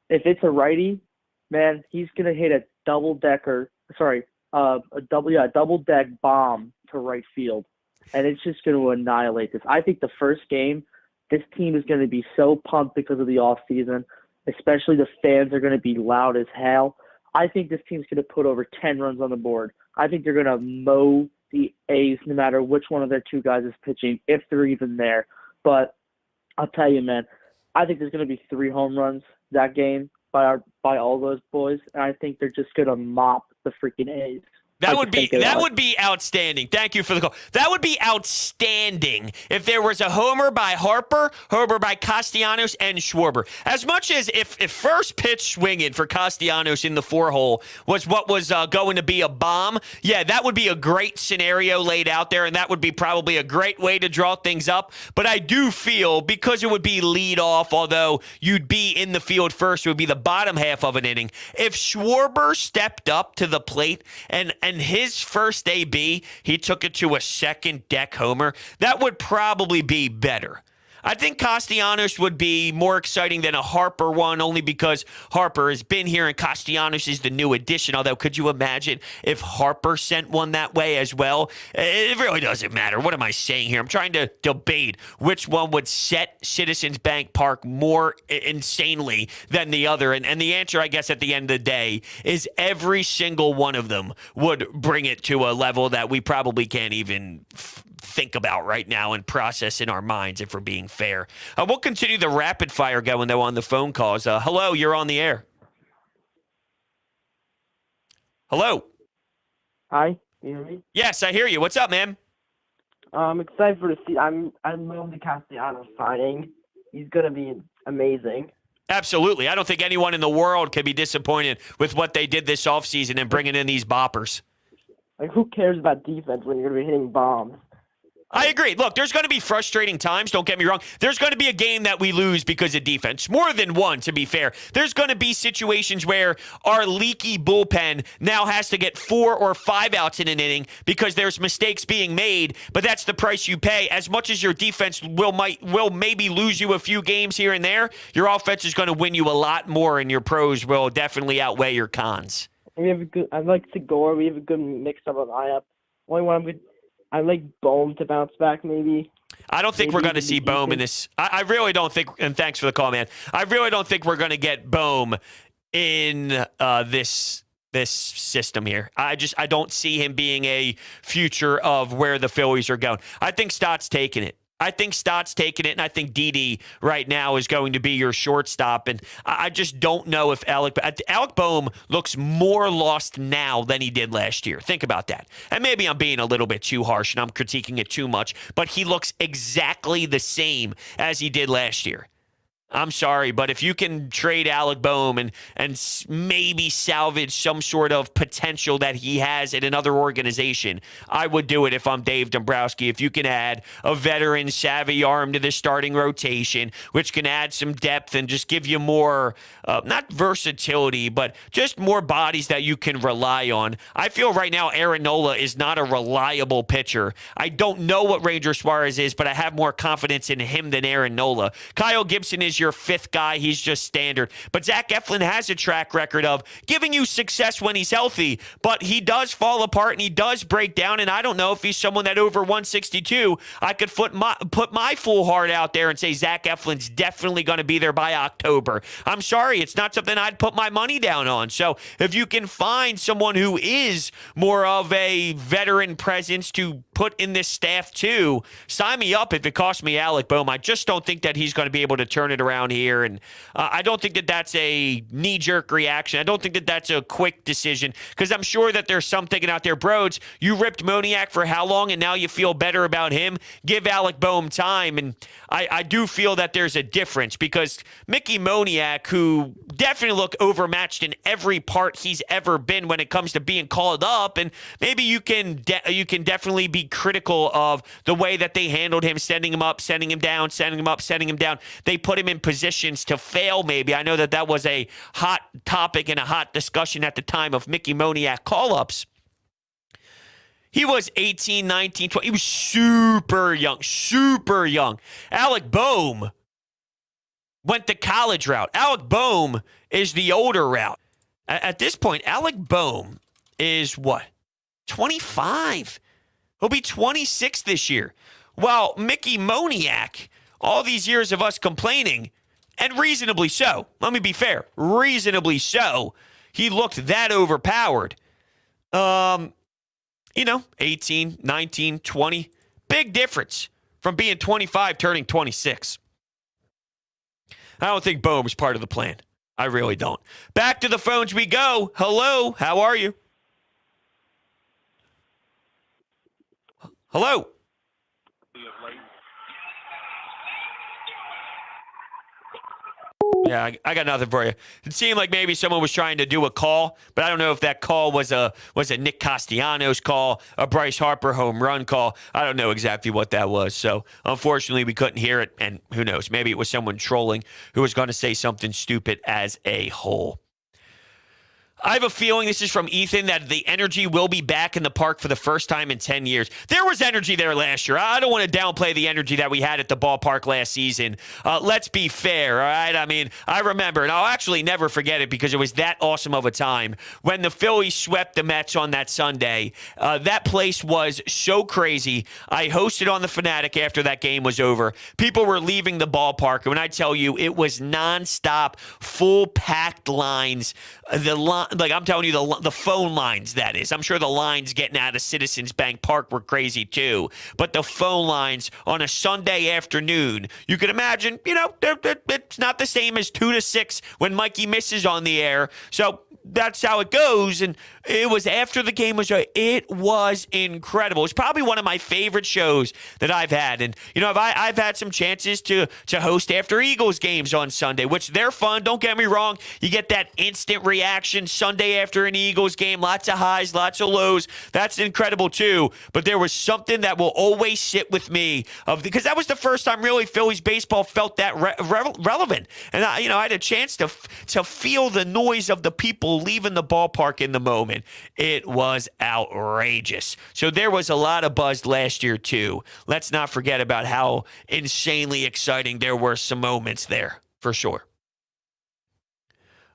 D: if it's a righty, man, he's gonna hit a double deck bomb to right field, and it's just gonna annihilate this. I think the first game, this team is gonna be so pumped because of the off season, especially the fans are gonna be loud as hell. I think this team's gonna put over 10 runs on the board. I think they're gonna mow the A's no matter which one of their 2 guys is pitching, if they're even there. But I'll tell you, man, I think there's gonna be 3 home runs that game by all those boys, and I think they're just gonna mop the freaking A's.
A: That
D: Like
A: would
D: to
A: be
D: think they are.
A: outstanding. Thank you for the call. That would be outstanding if there was a homer by Harper, homer by Castellanos, and Schwarber. As much as if first pitch swinging for Castellanos in the 4-hole was what was going to be a bomb, yeah, that would be a great scenario laid out there, and that would be probably a great way to draw things up. But I do feel, because it would be lead off, although you'd be in the field first, it would be the bottom half of an inning. If Schwarber stepped up to the plate and his first AB, he took it to a second deck homer, that would probably be better. I think Castellanos would be more exciting than a Harper one, only because Harper has been here and Castellanos is the new addition. Although, could you imagine if Harper sent one that way as well? It really doesn't matter. What am I saying here? I'm trying to debate which one would set Citizens Bank Park more insanely than the other. And the answer, I guess, at the end of the day is every single one of them would bring it to a level that we probably can't even think about right now and process in our minds, if we're being fair. We'll continue the rapid fire going, though, on the phone calls. Hello, you're on the air. Hello.
E: Hi, can you hear me?
A: Yes, I hear you. What's up, man?
E: I'm excited for the see. I love the Castellanos signing. He's gonna be amazing.
A: Absolutely. I don't think anyone in the world can be disappointed with what they did this offseason and bringing in these boppers.
E: Like, who cares about defense when you're gonna be hitting bombs?
A: I agree. Look, there's going to be frustrating times. Don't get me wrong. There's going to be a game that we lose because of defense. More than one, to be fair. There's going to be situations where our leaky bullpen now has to get 4 or 5 outs in an inning because there's mistakes being made, but that's the price you pay. As much as your defense will maybe lose you a few games here and there, your offense is going to win you a lot more, and your pros will definitely outweigh your cons.
E: We have a good. I like Segura. We have a good mix of a lineup. Only one I like Bohm to bounce back, maybe.
A: I don't think we're going to see Bohm in this. I really don't think, and thanks for the call, man. I really don't think we're going to get Bohm in this system here. I don't see him being a future of where the Phillies are going. I think Stott's taking it. And I think Didi right now is going to be your shortstop. And I just don't know if Alec Bohm looks more lost now than he did last year. Think about that. And maybe I'm being a little bit too harsh and I'm critiquing it too much, but he looks exactly the same as he did last year. I'm sorry, but if you can trade Alec Bohm and maybe salvage some sort of potential that he has at another organization, I would do it if I'm Dave Dombrowski. If you can add a veteran savvy arm to the starting rotation, which can add some depth and just give you more, not versatility, but just more bodies that you can rely on. I feel right now Aaron Nola is not a reliable pitcher. I don't know what Ranger Suarez is, but I have more confidence in him than Aaron Nola. Kyle Gibson is your 5th guy. He's just standard. But Zach Eflin has a track record of giving you success when he's healthy, but he does fall apart and he does break down, and I don't know if he's someone that over 162, I could put my full heart out there and say Zach Eflin's definitely going to be there by October. I'm sorry, it's not something I'd put my money down on. So if you can find someone who is more of a veteran presence to put in this staff too, sign me up if it costs me Alec Bohm. I just don't think that he's going to be able to turn it around here, and I don't think that that's a knee-jerk reaction. I don't think that that's a quick decision, because I'm sure that there's some thinking out there, Broads, you ripped Moniak for how long, and now you feel better about him? Give Alec Bohm time, and I do feel that there's a difference, because Mickey Moniak, who definitely looked overmatched in every part he's ever been when it comes to being called up, and maybe you can definitely be critical of the way that they handled him, sending him up, sending him down, sending him up, sending him down. They put him in positions to fail, maybe. I know that was a hot topic and a hot discussion at the time of Mickey Moniak call-ups. He was 18, 19, 20. He was super young. Alec Bohm went the college route. Alec Bohm is the older route. At this point, Alec Bohm is what? 25. He'll be 26 this year. While Mickey Moniak, all these years of us complaining, and reasonably so, let me be fair, reasonably so, he looked that overpowered. 18, 19, 20. Big difference from being 25 turning 26. I don't think Bohm was part of the plan. I really don't. Back to the phones we go. Hello, how are you? Hello. Yeah, I got nothing for you. It seemed like maybe someone was trying to do a call, but I don't know if that call was a Nick Castellanos call, a Bryce Harper home run call. I don't know exactly what that was. So unfortunately, we couldn't hear it, and who knows? Maybe it was someone trolling who was going to say something stupid as a whole. I have a feeling, this is from Ethan, that the energy will be back in the park for the first time in 10 years. There was energy there last year. I don't want to downplay the energy that we had at the ballpark last season. Let's be fair, all right? I mean, I remember, and I'll actually never forget it because it was that awesome of a time, when the Phillies swept the Mets on that Sunday. That place was so crazy. I hosted on the Fanatic after that game was over. People were leaving the ballpark, and when I tell you, it was nonstop, full packed lines. Like I'm telling you, the phone lines, that is. I'm sure the lines getting out of Citizens Bank Park were crazy too. But the phone lines on a Sunday afternoon, you can imagine, it's not the same as 2 to 6 when Mikey misses on the air. So that's how it goes. And it was after the game was over. It was incredible. It's probably one of my favorite shows that I've had. And, I've had some chances to host after Eagles games on Sunday, which they're fun. Don't get me wrong. You get that instant reaction Sunday after an Eagles game. Lots of highs, lots of lows. That's incredible too. But there was something that will always sit with me because that was the first time really Phillies baseball felt that relevant. And I had a chance to feel the noise of the people leaving the ballpark in the moment. It was outrageous. So there was a lot of buzz last year too. Let's not forget about how insanely exciting there were some moments there, for sure.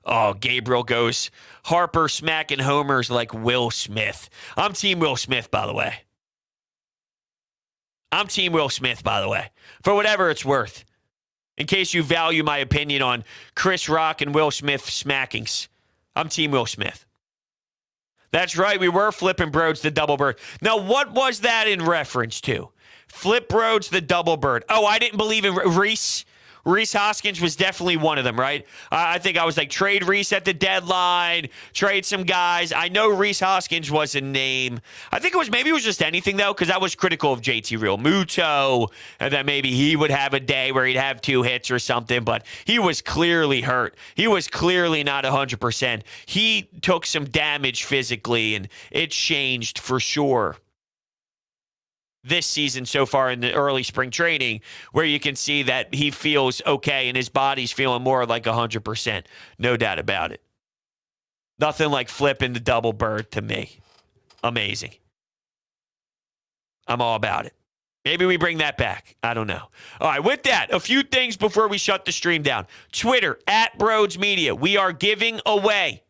A: Oh, Gabriel goes, Harper smacking homers like Will Smith. I'm Team Will Smith, by the way. For whatever it's worth. In case you value my opinion on Chris Rock and Will Smith smackings, I'm Team Will Smith. That's right, we were flipping Broads the double bird. Now, what was that in reference to? Flip Broads the double bird. Oh, I didn't believe in Reese. Reese Hoskins was definitely one of them, right? I think I was like, trade Reese at the deadline, trade some guys. I know Reese Hoskins was a name. I think maybe it was just anything, though, because I was critical of JT Realmuto, and that maybe he would have a day where he'd have 2 hits or something, but he was clearly hurt. He was clearly not 100%. He took some damage physically, and it changed for sure this season so far in the early spring training, where you can see that he feels okay and his body's feeling more like 100%. No doubt about it. Nothing like flipping the double bird to me. Amazing. I'm all about it. Maybe we bring that back. I don't know. All right, with that, a few things before we shut the stream down. Twitter, @BroadsMedia. We are giving away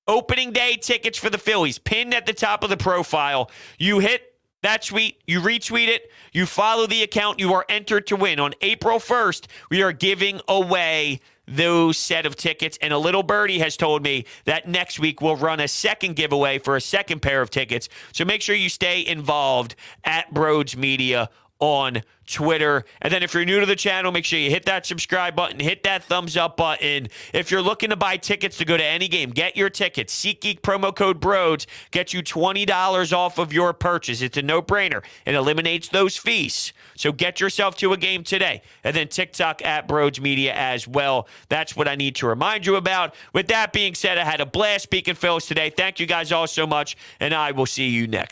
A: opening day tickets for the Phillies, pinned at the top of the profile. You hit that tweet, you retweet it, you follow the account, you are entered to win. On April 1st, we are giving away those set of tickets, and a little birdie has told me that next week we'll run a second giveaway for a second pair of tickets. So make sure you stay involved at Broads Media on Twitter. And then if you're new to the channel, make sure you hit that subscribe button, hit that thumbs up button. If you're looking to buy tickets to go to any game, get your tickets. SeatGeek promo code BROADS gets you $20 off of your purchase. It's a no-brainer. It eliminates those fees. So get yourself to a game today. And then TikTok @Broads Media as well. That's what I need to remind you about. With that being said, I had a blast speaking Phillies today. Thank you guys all so much, and I will see you next.